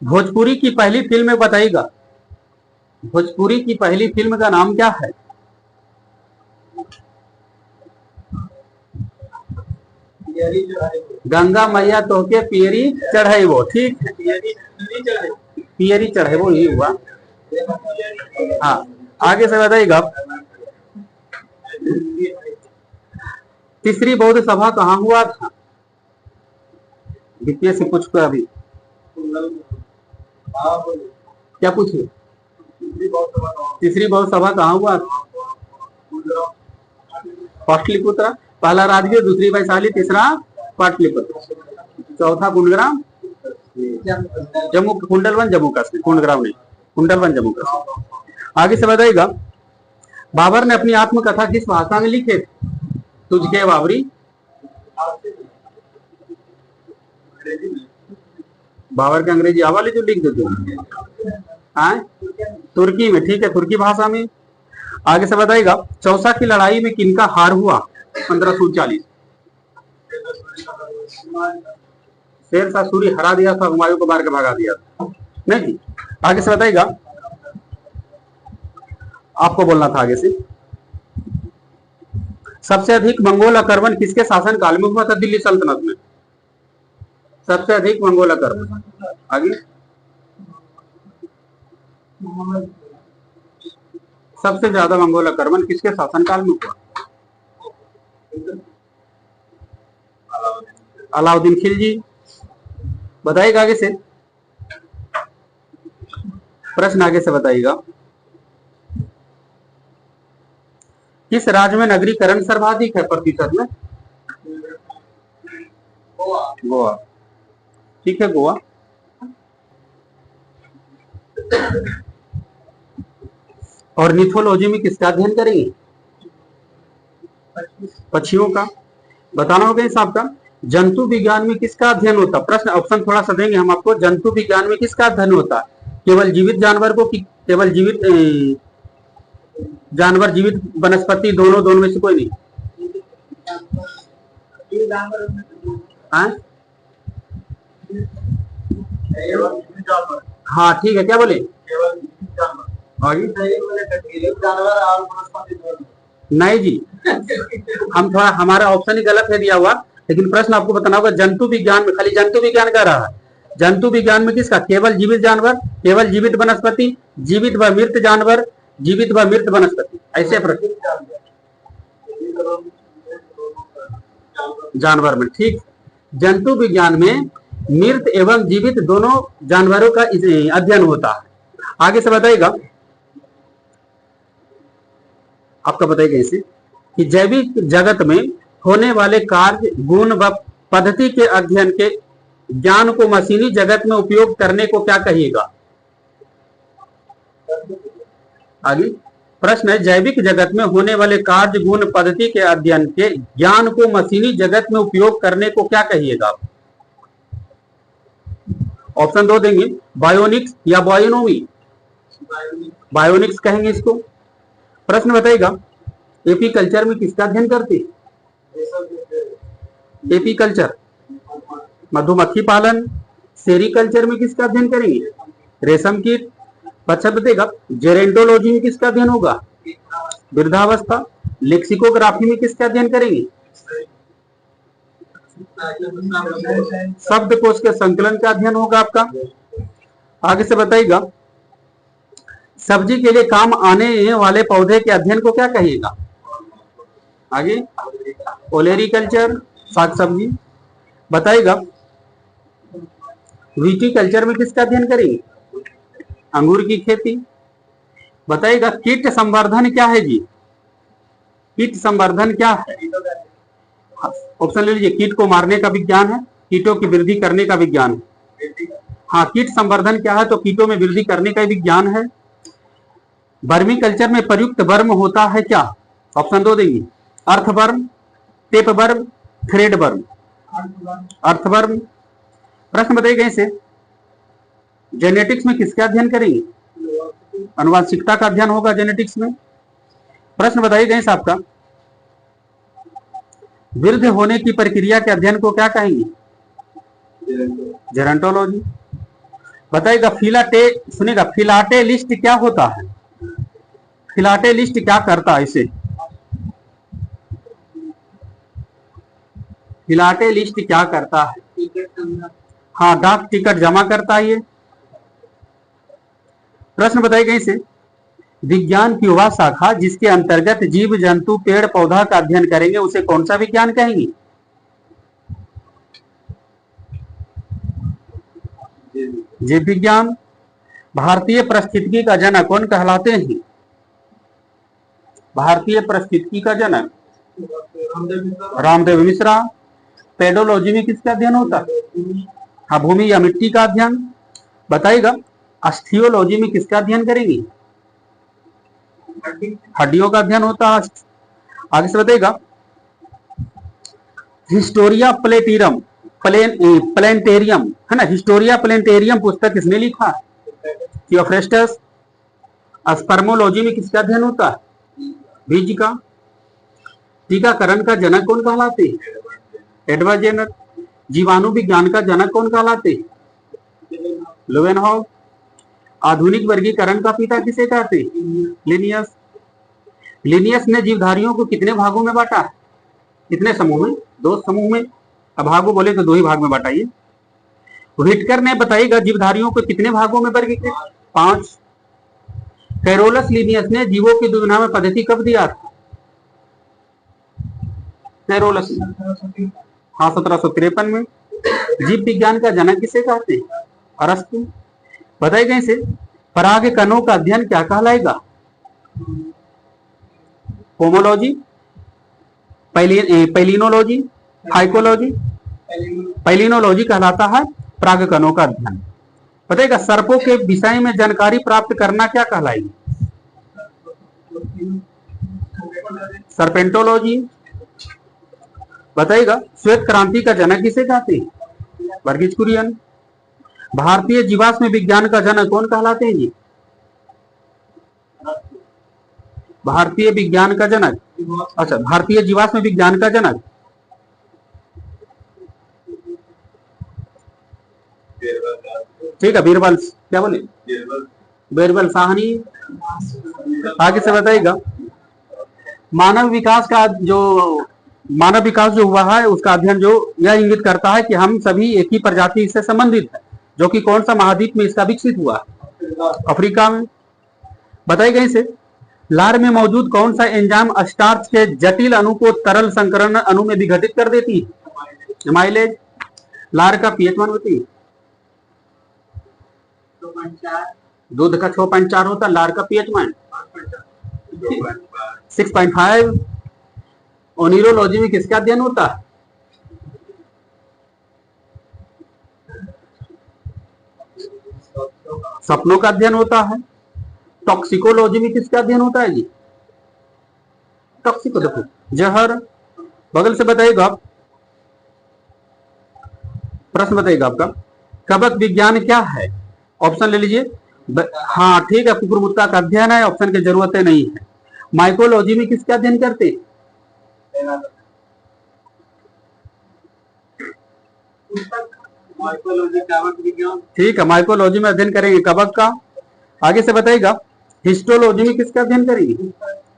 [SPEAKER 1] भोजपुरी की पहली फिल्म बताइएगा, भोजपुरी की पहली फिल्म का नाम क्या है? गंगा मैया तोहके पियरी चढ़ाइबो, ठीक है, पियरी चढ़ाइबो ये हुआ। हाँ, आगे से बताइएगा, तीसरी बौद्ध सभा कहाँ हुआ था? द्वितीय से पूछ कर अभी क्या पूछिए? तीसरी बौद्ध सभा कहाँ हुआ था? पाटलिपुत्र। पहला राजगीर, दूसरी वैशाली, तीसरा पाटलिपुत्र, चौथा कुंडग्राम, जम्मू, कुंडलवन जम्मू कश्मीर, कुंडग्राम नहीं, कुंडलवन जम्मू कश्मीर। आगे से बताइएगा, बाबर ने अपनी आत्मकथा किस भाषा में लिखे थे? तुझके बाबरी। बाबर के अंग्रेजी हवाले जो लिख देते हैं तुर्की में, ठीक है, तुर्की भाषा में। आगे से बताइएगा, चौसा की लड़ाई में किनका हार हुआ 1540? शेरशाह सूरी हरा दिया था, हुमायूं को मार के भगा दिया था, नहीं जी। आगे से बताइएगा, आपको बोलना था आगे से, सबसे अधिक मंगोल आक्रमण किसके शासन काल में हुआ था दिल्ली सल्तनत में? सबसे अधिक मंगोल आक्रमण, आगे, सबसे ज्यादा मंगोल आक्रमण किसके शासनकाल में हुआ? अलाउद्दीन खिलजी। बताइएगा आगे से, प्रश्न आगे से बताइएगा, किस राज्य में नगरीकरण सर्वाधिक है प्रतिशत में? गोवा, ठीक है, गोवा। और निथोलॉजी में किसका अध्ययन करेंगे? पक्षियों का। बताना होगा हिसाब का। जंतु विज्ञान में किसका अध्ययन होता? प्रश्न ऑप्शन थोड़ा सा देंगे हम आपको। जंतु विज्ञान में किसका अध्ययन होता? केवल जीवित जानवर को कि केवल जीवित जानवर, जीवित वनस्पति, दोनों में से कोई नहीं? हाँ ठीक है, क्या बोले? नहीं जी, हम थोड़ा, हमारा ऑप्शन ही गलत है दिया हुआ, लेकिन प्रश्न आपको बताना होगा। जंतु विज्ञान में खाली जंतु विज्ञान का रहा है। जंतु विज्ञान में किसका? केवल जीवित जानवर, केवल जीवित वनस्पति, जीवित व मृत जानवर, जीवित व मृत वनस्पति, ऐसे प्रश्न जानवर में, ठीक। जंतु विज्ञान में मृत एवं जीवित दोनों जानवरों का अध्ययन होता है। आगे से बताइएगा, आपका बताइएगा इसे कि जैविक जगत में होने वाले कार्य, गुण व पद्धति के अध्ययन के ज्ञान को मशीनी जगत में उपयोग करने को क्या कहिएगा? आगे प्रश्न है, जैविक जगत में होने वाले कार्य, गुण, पद्धति के अध्ययन के ज्ञान को मशीनी जगत में उपयोग करने को क्या कहिएगा? ऑप्शन 2 देंगे, बायोनिक्स या बायोनोमी। बायोनिक्स कहेंगे इसको। प्रश्न बताइएगा, एपी कल्चर में किसका अध्ययन करते? एपी कल्चर, मधुमक्खी पालन। सेरिकल्चर में किसका अध्ययन करेंगे? रेशम कीट। अच्छा बताइएगा, जेरेंटोलॉजी में किसका अध्ययन होगा? वृद्धावस्था। लेक्सिकोग्राफी में किसका अध्ययन करेंगे? शब्दकोश के संकलन का अध्ययन होगा आपका। आगे से बताइएगा, सब्जी के लिए काम आने वाले पौधे के अध्ययन को क्या कहिएगा? आगे ओलेरिकल्चर, साग सब्जी। बताइएगा, विटीकल्चर में किसका अध्ययन करेंगे? अंगूर की खेती। बताइएगा, कीट संवर्धन क्या है जी? कीट संवर्धन क्या है? ऑप्शन ले लीजिए, कीट को मारने का विज्ञान है, कीटों की वृद्धि करने का विज्ञान है। हाँ, कीट संवर्धन क्या है? तो कीटों में वृद्धि करने का विज्ञान है। वर्मी कल्चर में प्रयुक्त वर्म होता है क्या? ऑप्शन 2 देंगे, अर्थवर्म, टेपवर्म, थ्रेडवर्म। अर्थवर्म। प्रश्न बताइए कैसे, जेनेटिक्स में किसका अध्ययन करेंगे? अनुवांशिकता का अध्ययन होगा जेनेटिक्स में। प्रश्न बताइए कैसे आपका, वृद्ध होने की प्रक्रिया के अध्ययन को क्या कहेंगे? जेरंटोलॉजी। बताइएगा सुनिएगा, फिलाटेलिस्ट क्या होता है? फिलाटेलिस्ट क्या करता है इसे? फिलाटेलिस्ट क्या करता है? हाँ, डाक टिकट जमा करता है ये। प्रश्न बताइए कैसे, विज्ञान की वह शाखा जिसके अंतर्गत जीव जंतु पेड़ पौधा का अध्ययन करेंगे उसे कौन सा विज्ञान कहेंगे? जीव विज्ञान। भारतीय पारिस्थितिकी का जनक कौन कहलाते हैं? भारतीय पारिस्थितिकी का जनक रामदेव मिश्रा। पेडोलॉजी में किसका अध्ययन होता है? हाँ, भूमि या मिट्टी का अध्ययन। बताइएगा, अस्थियोलॉजी में किसका अध्ययन करेंगे? हड्डियों का अध्ययन होता है। आगे से बताइएगा, हिस्टोरिया प्लेनेटेरियम है ना, हिस्टोरिया प्लेनेटेरियम पुस्तक किसने लिखा? थियोफ्रेस्टस। स्पर्मोलॉजी में किसका अध्ययन होता है? बीज का। टीकाकरण का जनक कौन कहलाते? Edward Jenner. जीवाणु विज्ञान का जनक कौन कहलाते? लोवेनहॉग। आधुनिक वर्गीकरण का पिता किसे कहते? लिनियस। लिनियस ने जीवधारियों को कितने भागों में बांटा? कितने समूह में? 2 समूह में। अब भागों बोले तो 2 ही भाग में बांटाइए। व्हिटकर ने बताइएगा जीवधारियों को कितने भागों में वर्गीकृत? 5। कैरोलस लिनियस ने जीवों की दुनिया में पद्धति कब दिया था? कैरोलस, हाँ, 1753 में। जीव विज्ञान का जनक किसे कहते हैं? अरस्तु। बताइए कैसे, पराग कणों का अध्ययन क्या कहलाएगा? Homology, palynology, phycology. पैलिनोलॉजी कहलाता है पराग कणों का अध्ययन। बताइएगा, सर्पों के विषय में जानकारी प्राप्त करना क्या कहलाएगी? सर्पेंटोलॉजी। बताइएगा, श्वेत क्रांति का जनक किसे कहते हैं? वर्गीज कुरियन। भारतीय जीवाश्म विज्ञान का जनक कौन कहलाते हैं जी? भारतीय विज्ञान का जनक, अच्छा, भारतीय जीवाश्म विज्ञान का जनक ठीक है, बीरबल। क्या बोले? बीरबल साहनी। आगे से बताइएगा, मानव विकास जो हुआ है उसका अध्ययन जो यह इंगित करता है कि हम सभी एक ही प्रजाति से संबंधित है, जो कि कौन सा महाद्वीप में इसका विकसित हुआ? अफ्रीका में। बताइएगा इसे, लार में मौजूद कौन सा एंजाइम स्टार्च के जटिल अणु को तरल संकरण अणु में विघटित कर देती है? एमाइलेज। लार का पीएच मान होती है? दूध का 6.4 होता है, लार का पीएच मान 6.5। ओनिरोलॉजी में किसका अध्ययन होता है? सपनों का अध्ययन होता है। टॉक्सिकोलॉजी में किसका अध्ययन होता है जी? टॉक्सिको, देखो जहर। बगल से बताइएगा, प्रश्न बताइएगा आपका, कवक विज्ञान क्या है? ऑप्शन ले लीजिए। हाँ ठीक है, कुकुरमुत्ता का अध्ययन है, ऑप्शन की जरूरत नहीं है। माइकोलॉजी में किसका अध्ययन करते? ठीक है, माइकोलॉजी में अध्ययन करेंगे कवक का। आगे से बताइएगा, हिस्टोलॉजी में किसका अध्ययन करेंगे?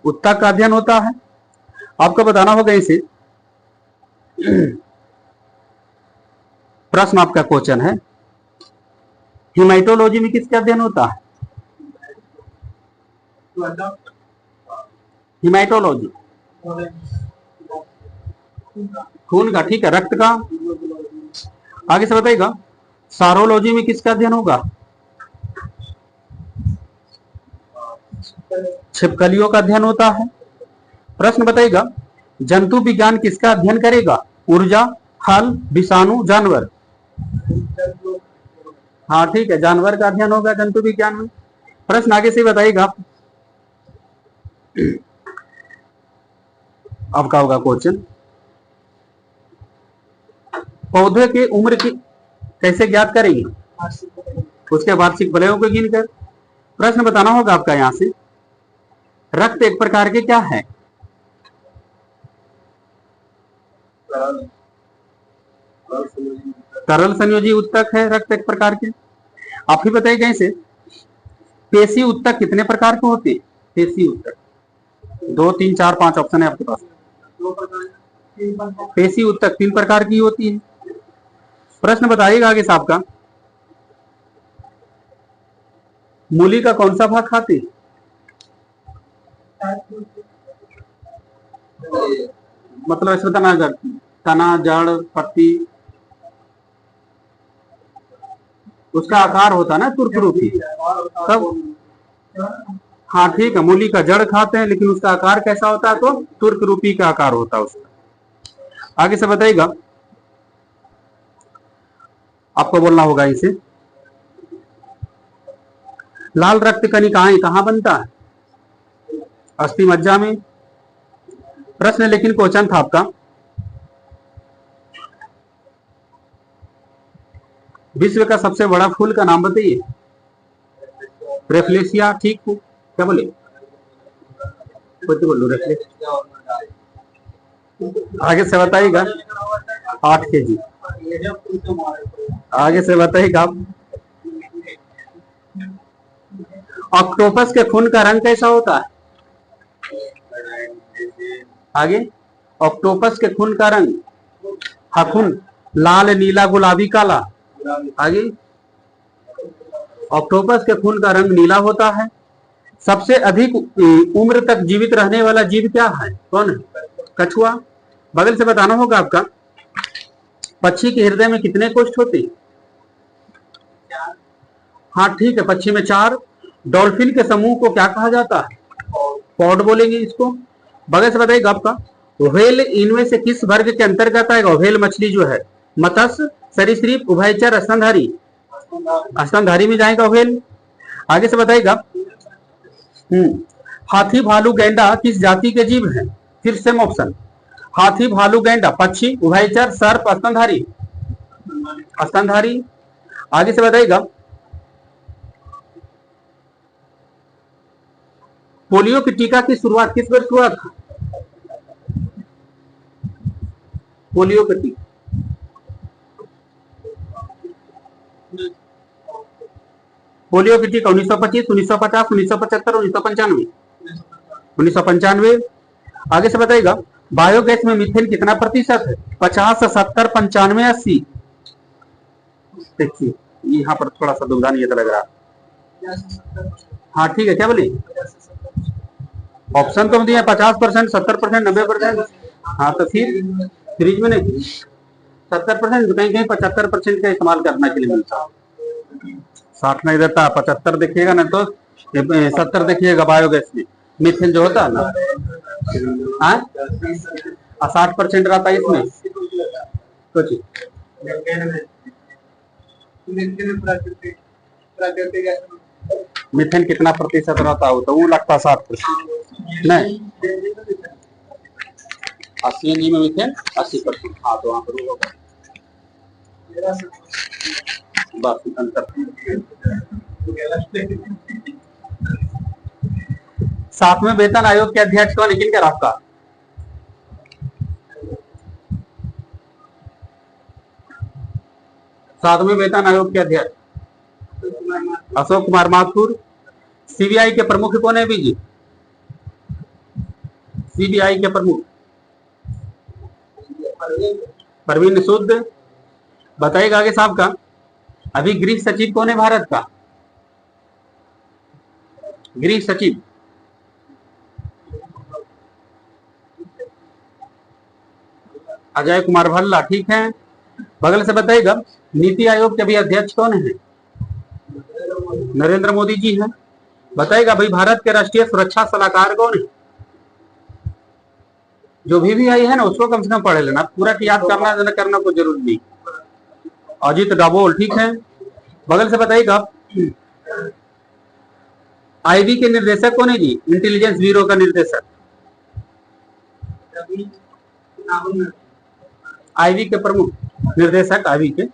[SPEAKER 1] उत्तक का अध्ययन होता है। आपको बताना होगा इसे। प्रश्न आपका क्वेश्चन है, हिमाइटोलॉजी में किसका अध्ययन होता है? हिमाइटोलॉजी खून का, ठीक है, रक्त का। आगे से बताइएगा, सारोलॉजी में किसका अध्ययन होगा? छिपकलियों का अध्ययन होता है। प्रश्न बताइएगा, जंतु विज्ञान किसका अध्ययन करेगा? ऊर्जा, फल, विषाणु, जानवर। हाँ ठीक है, जानवर का अध्ययन होगा जंतु विज्ञान में। प्रश्न आगे से बताइएगा, अब का होगा क्वेश्चन, पौधे की उम्र की कैसे ज्ञात करेंगे? उसके वार्षिक वलयों को गिनकर। प्रश्न बताना होगा आपका यहां से। रक्त एक प्रकार के क्या है? तरल संयोजी उत्तक है रक्त एक प्रकार के। आप ही बताइए कैसे। पेशी उत्तक कितने प्रकार के होते हैं? पेशी उत्तक 2 3 4 5 ऑप्शन है आपके पास। पेशी उत्तक 3 प्रकार की होती है। प्रश्न बताइएगा आगे साहब का। मूली का कौन सा भाग खाते हैं? मतलब इसमें तना जड़ पत्ती, उसका आकार होता है ना तुर्करूपी। तब हाँ ठीक है, मूली का जड़ खाते हैं लेकिन उसका आकार कैसा होता है? तो तुर्करूपी का आकार होता है उसका। आगे से बताइएगा, आपको बोलना होगा इसे। लाल रक्त कणिकाएं कहां बनता है? अस्थि मज्जा में। प्रश्न लेकिन क्वेश्चन था आपका, विश्व का सबसे बड़ा फूल का नाम बताइए। रेफ्लेशिया। ठीक है, क्या बोले? बोलो रेफ्लेशिया। आगे से बताइएगा। 8 kg। आगे से बताइएगा आप। ऑक्टोपस के खून का रंग कैसा होता है? आगे, ऑक्टोपस के खून का रंग, खून लाल नीला गुलाबी काला। आगे, ऑक्टोपस के खून का रंग नीला होता है। सबसे अधिक उम्र तक जीवित रहने वाला जीव क्या है? कौन है? कछुआ। बगल से बताना होगा आपका, पक्षी के हृदय में कितने कोष्ठ होते हैं? हाँ ठीक है, पक्षी में 4। डॉल्फिन के समूह को क्या कहा जाता है? पॉड बोलेंगे इसको। बगल से बताइएगा आपका, व्हेल इनमें से किस वर्ग के अंतर्गत आएगा? व्हेल मछली जो है, मत्स्य, सरीसृप, उभयचर, स्तनधारी। स्तनधारी में जाएगा व्हेल। आगे से बताइएगा, हाथी भालू गैंडा किस जाति के जीव हैं? फिर सेम ऑप्शन, हाथी भालू गैंडा, पक्षी, उभयचर, सर्प, स्तनधारी। स्तनधारी। आगे से बताइएगा, पोलियो की टीका की शुरुआत किस वर्ष हुआ था? पोलियो की टीका पोलियो की टीका 1925, 1950, 1975, 1995। 1995। आगे से बताइएगा, बायोगैस में मीथेन कितना प्रतिशत है? 50, 70, 95, 80। देखिए यहाँ पर थोड़ा सा दुविधा नहीं लग रहा। हाँ ठीक है, क्या बोले? ऑप्शन तो दिए 50%, 70%, 90%। हाँ तो फिर फ्रिज में नहीं, 70%, कहीं कहीं 75% का इस्तेमाल करने के लिए मिलता है। 60 नहीं देता, 75 देखिएगा ना तो 70 देखिएगा बायोगैस में मीथेन जो होता है ना। 60% रहता है इसमें। कुछ मीथेन कितना प्रतिशत रहता हो तो वो लगता 60%। नहीं 80 में मीथेन 80%। हाँ तो वहां पर होगा बस अंतर। 7वें वेतन आयोग के अध्यक्ष कौन है? किनका आपका? सातवें वेतन आयोग के अध्यक्ष अशोक कुमार माथुर। सीबीआई के प्रमुख कौन है? बीजी सीबीआई के प्रमुख परवीन सूद। बताइएगा आगे साहब का, अभी गृह सचिव कौन है भारत का? गृह सचिव अजय कुमार भल्ला। ठीक है, बगल से बताइएगा, नीति आयोग के भी अध्यक्ष कौन है? नरेंद्र मोदी जी हैं। बताइएगा भाई, भारत के राष्ट्रीय सुरक्षा सलाहकार कौन है? जो भी आई है ना उसको कम से कम पढ़ लेना, पूरा याद करना करना कोई जरूरी नहीं। अजित डोभाल। ठीक है, बगल से बताइएगा, आईबी के निर्देशक कौन है जी? इंटेलिजेंस ब्यूरो का निर्देशक। आईबी के प्रमुख निर्देशक आईवी के।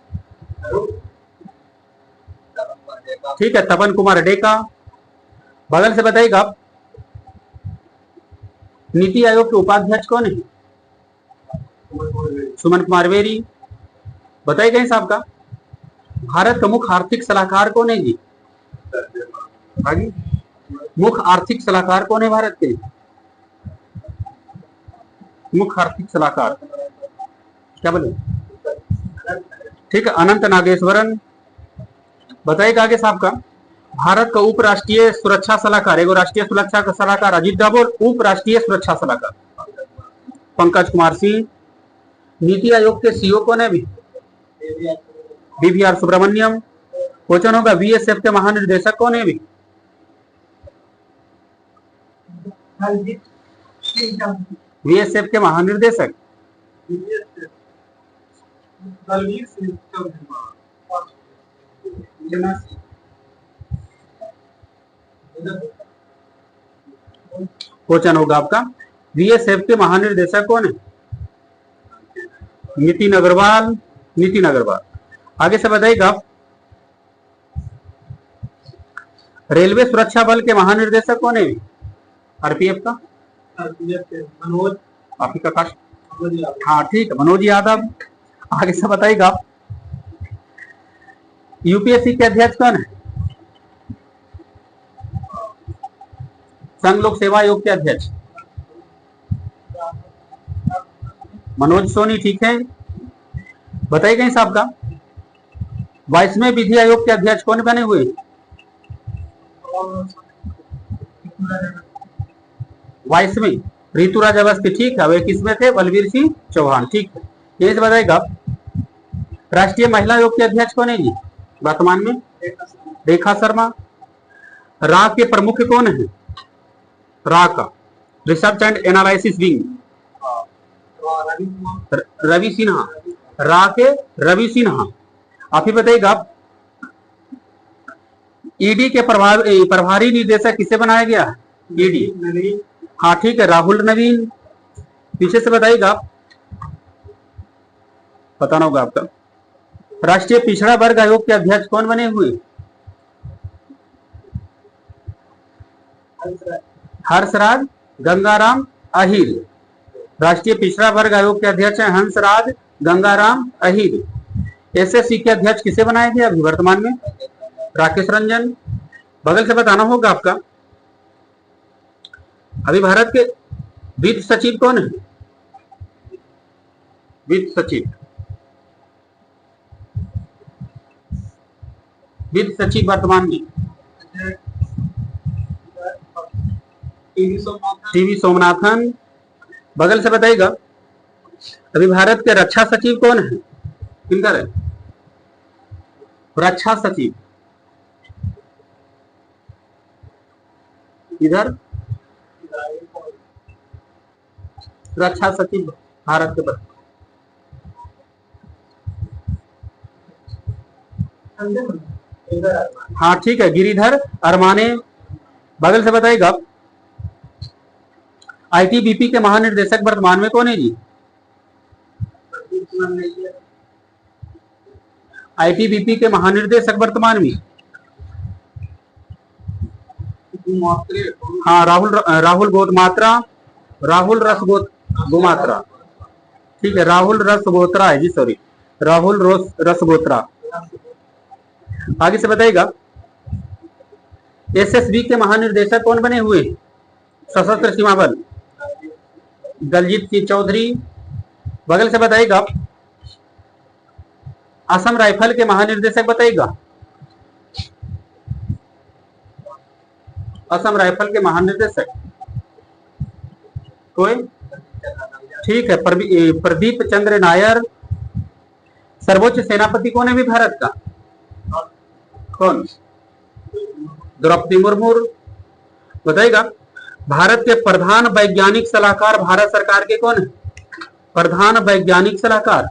[SPEAKER 1] ठीक है, तपन कुमार डेका। बगल से बताइएगा आप, नीति आयोग के उपाध्यक्ष कौन है? सुमन कुमार बेरी। बताइएगा साहब का, भारत का मुख्य आर्थिक सलाहकार कौन है जी? आगे, मुख्य आर्थिक सलाहकार कौन है भारत के? मुख्य आर्थिक सलाहकार क्या बोले? ठीक है, अनंत नागेश्वरन। बताइएगा आगे साहब का, भारत का उप राष्ट्रीय सुरक्षा सलाहकार, एगो राष्ट्रीय सुरक्षा का सलाहकार अजीत डोभाल, उप राष्ट्रीय सुरक्षा सलाहकार पंकज कुमार सिंह। नीति आयोग के सीईओ कौन है? बीवीआर सुब्रमण्यम। क्वेश्चन होगा, बीएसएफ के महानिर्देशक कौन है? बीएसएफ के महानिर्देशक
[SPEAKER 2] बलवीर सिंह चौधरी।
[SPEAKER 1] क्वेश्चन होगा आपका, बीएसएफ के महानिर्देशक कौन है? नितिन अग्रवाल। नितिन अग्रवाल। आगे से बताइएगा, रेलवे सुरक्षा बल के महानिर्देशक कौन है? आरपीएफ का
[SPEAKER 2] मनोज।
[SPEAKER 1] आपकी का काश। हाँ ठीक है, मनोज यादव। आगे से बताइएगा, यूपीएससी के अध्यक्ष कौन है? संघ लोक सेवा आयोग के अध्यक्ष मनोज सोनी। ठीक है, बताइएगा साहब का, 22वें विधि आयोग के अध्यक्ष कौन बने हुए? 22वें ऋतुराज अवस्थी। ठीक है, वे किसमें थे? बलवीर सिंह चौहान। ठीक है, यही से बताइएगा, राष्ट्रीय महिला आयोग के अध्यक्ष कौन है जी वर्तमान में? रेखा शर्मा। रा के प्रमुख कौन है? रा का research and analysis wing Ravi Sinha. रा के रवि सिन्हा। आप ही बताइएगा, ईडी के प्रभारी निदेशक किसे बनाया गया? ईडी। हाँ ठीक है, राहुल नवीन। पीछे से बताइएगा, बताना होगा आपका, राष्ट्रीय पिछड़ा वर्ग आयोग के अध्यक्ष कौन बने हुए? हंसराज गंगाराम अहिर। राष्ट्रीय पिछड़ा वर्ग आयोग के अध्यक्ष हैं हंसराज गंगाराम अहिर। एसएससी के अध्यक्ष किसे बनाया गया अभी वर्तमान में? राकेश रंजन। बगल से बताना होगा आपका, अभी भारत के वित्त सचिव कौन है? वित्त सचिव, वित्त सचिव वर्तमान में टीवी सोमनाथन। बगल से बताइएगा, अभी भारत के रक्षा सचिव कौन है? किनकर है रक्षा सचिव? इधर रक्षा सचिव भारत के पर। हाँ ठीक है, गिरिधर अरमाने। बगल से बताइएगा, आईटीबीपी के महानिर्देशक वर्तमान में कौन है जी? आईटीबीपी के महानिर्देशक वर्तमान में हाँ राहुल गोतमात्रा। राहुल रस गोमात्रा। ठीक है, राहुल रस गोत्रा है जी, सॉरी, राहुल रस गोत्रा। आगे से बताइएगा, एसएसबी के महानिर्देशक कौन बने हुए? सशस्त्र सीमा बल दलजीत सिंह चौधरी। बगल से बताइएगा, असम राइफल के महानिर्देशक बताइएगा। असम राइफल के महानिर्देशक कोई? ठीक है, प्रदीप चंद्र नायर। सर्वोच्च सेनापति कौन है भी भारत का? कौन? द्रौपदी मुर्मू। बताइएगा, भारत के प्रधान वैज्ञानिक सलाहकार भारत सरकार के कौन है? प्रधान वैज्ञानिक सलाहकार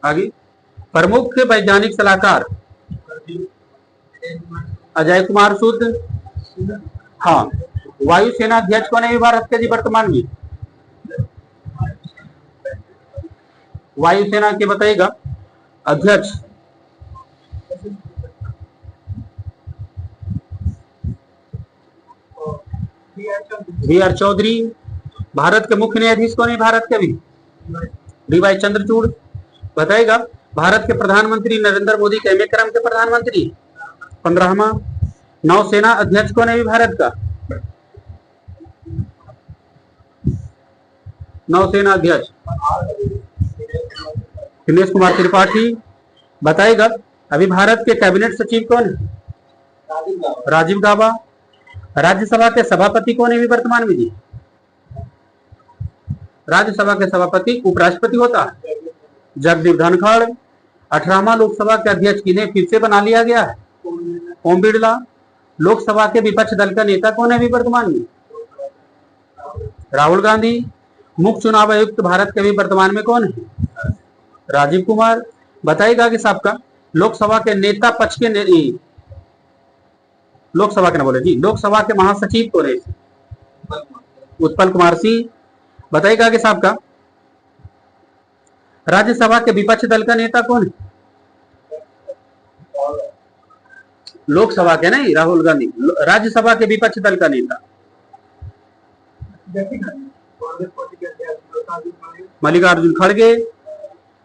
[SPEAKER 1] आगे, प्रमुख वैज्ञानिक सलाहकार अजय कुमार सूद। हाँ, वायुसेना अध्यक्ष कौन है अभी भारत के जी वर्तमान में? वायुसेना के बताइएगा अध्यक्ष। B are Chaudhary. भारत के मुख्य न्यायाधीश कौन है भारत के अभी? डीवाई चंद्रचूड़। बताइएगा भारत के प्रधानमंत्री नरेंद्र मोदी के क्रम के प्रधानमंत्री 15वां। नौसेना अध्यक्ष कौन है अभी भारत का? नौसेना अध्यक्ष दिनेश कुमार त्रिपाठी। बताइएगा अभी भारत के कैबिनेट सचिव कौन है? राजीव गाबा। राज्यसभा के सभापति कौन है अभी वर्तमान में जी? राज्यसभा के सभापति उपराष्ट्रपति होता है जगदीप धनखड़। 18वां लोकसभा के अध्यक्ष किन्हें फिर से बना लिया गया है? ओम बिरला। लोकसभा के विपक्ष दल का नेता कौन है अभी वर्तमान में? राहुल गांधी। मुख्य चुनाव आयुक्त भारत के अभी वर्तमान में कौन है? राजीव कुमार। बताइएगा कि सबका लोकसभा के नेता पक्ष के लोकसभा के ना बोले जी, लोकसभा के महासचिव कौन है? उत्पल कुमार सिंह। बताइएगा कि साहब का राज्यसभा के विपक्ष दल का नेता कौन है? लोकसभा के नहीं, राहुल गांधी। राज्यसभा के विपक्ष दल का नेता मल्लिकार्जुन खड़गे।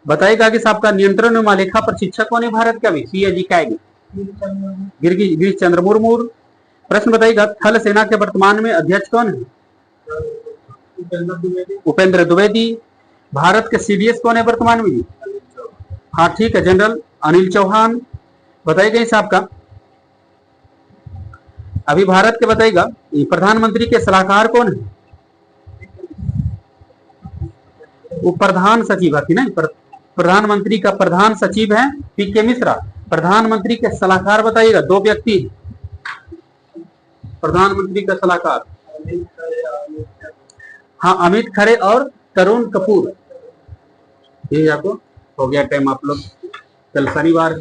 [SPEAKER 1] बताइएगा कि साहब का नियंत्रण एवं लेखा प्रशिक्षक कौन है भारत का भी? CAG CAG Girish Chandra Murmu. प्रश्न बताइएगा थल सेना के वर्तमान में अध्यक्ष कौन है? उपेंद्र द्विवेदी। भारत के सीडीएस कौन है वर्तमान में? हाँ ठीक है, जनरल अनिल चौहान। बताइएगा साहब का अभी भारत के बताइएगा प्रधानमंत्री के सलाहकार कौन है? वो प्रधान सचिव है नहीं, प्रधानमंत्री का प्रधान सचिव है पीके मिश्रा। प्रधानमंत्री के सलाहकार बताइएगा दो व्यक्ति प्रधानमंत्री का सलाहकार। हाँ अमित खरे और तरुण कपूर। ये आपको हो गया टाइम। आप लोग कल शनिवार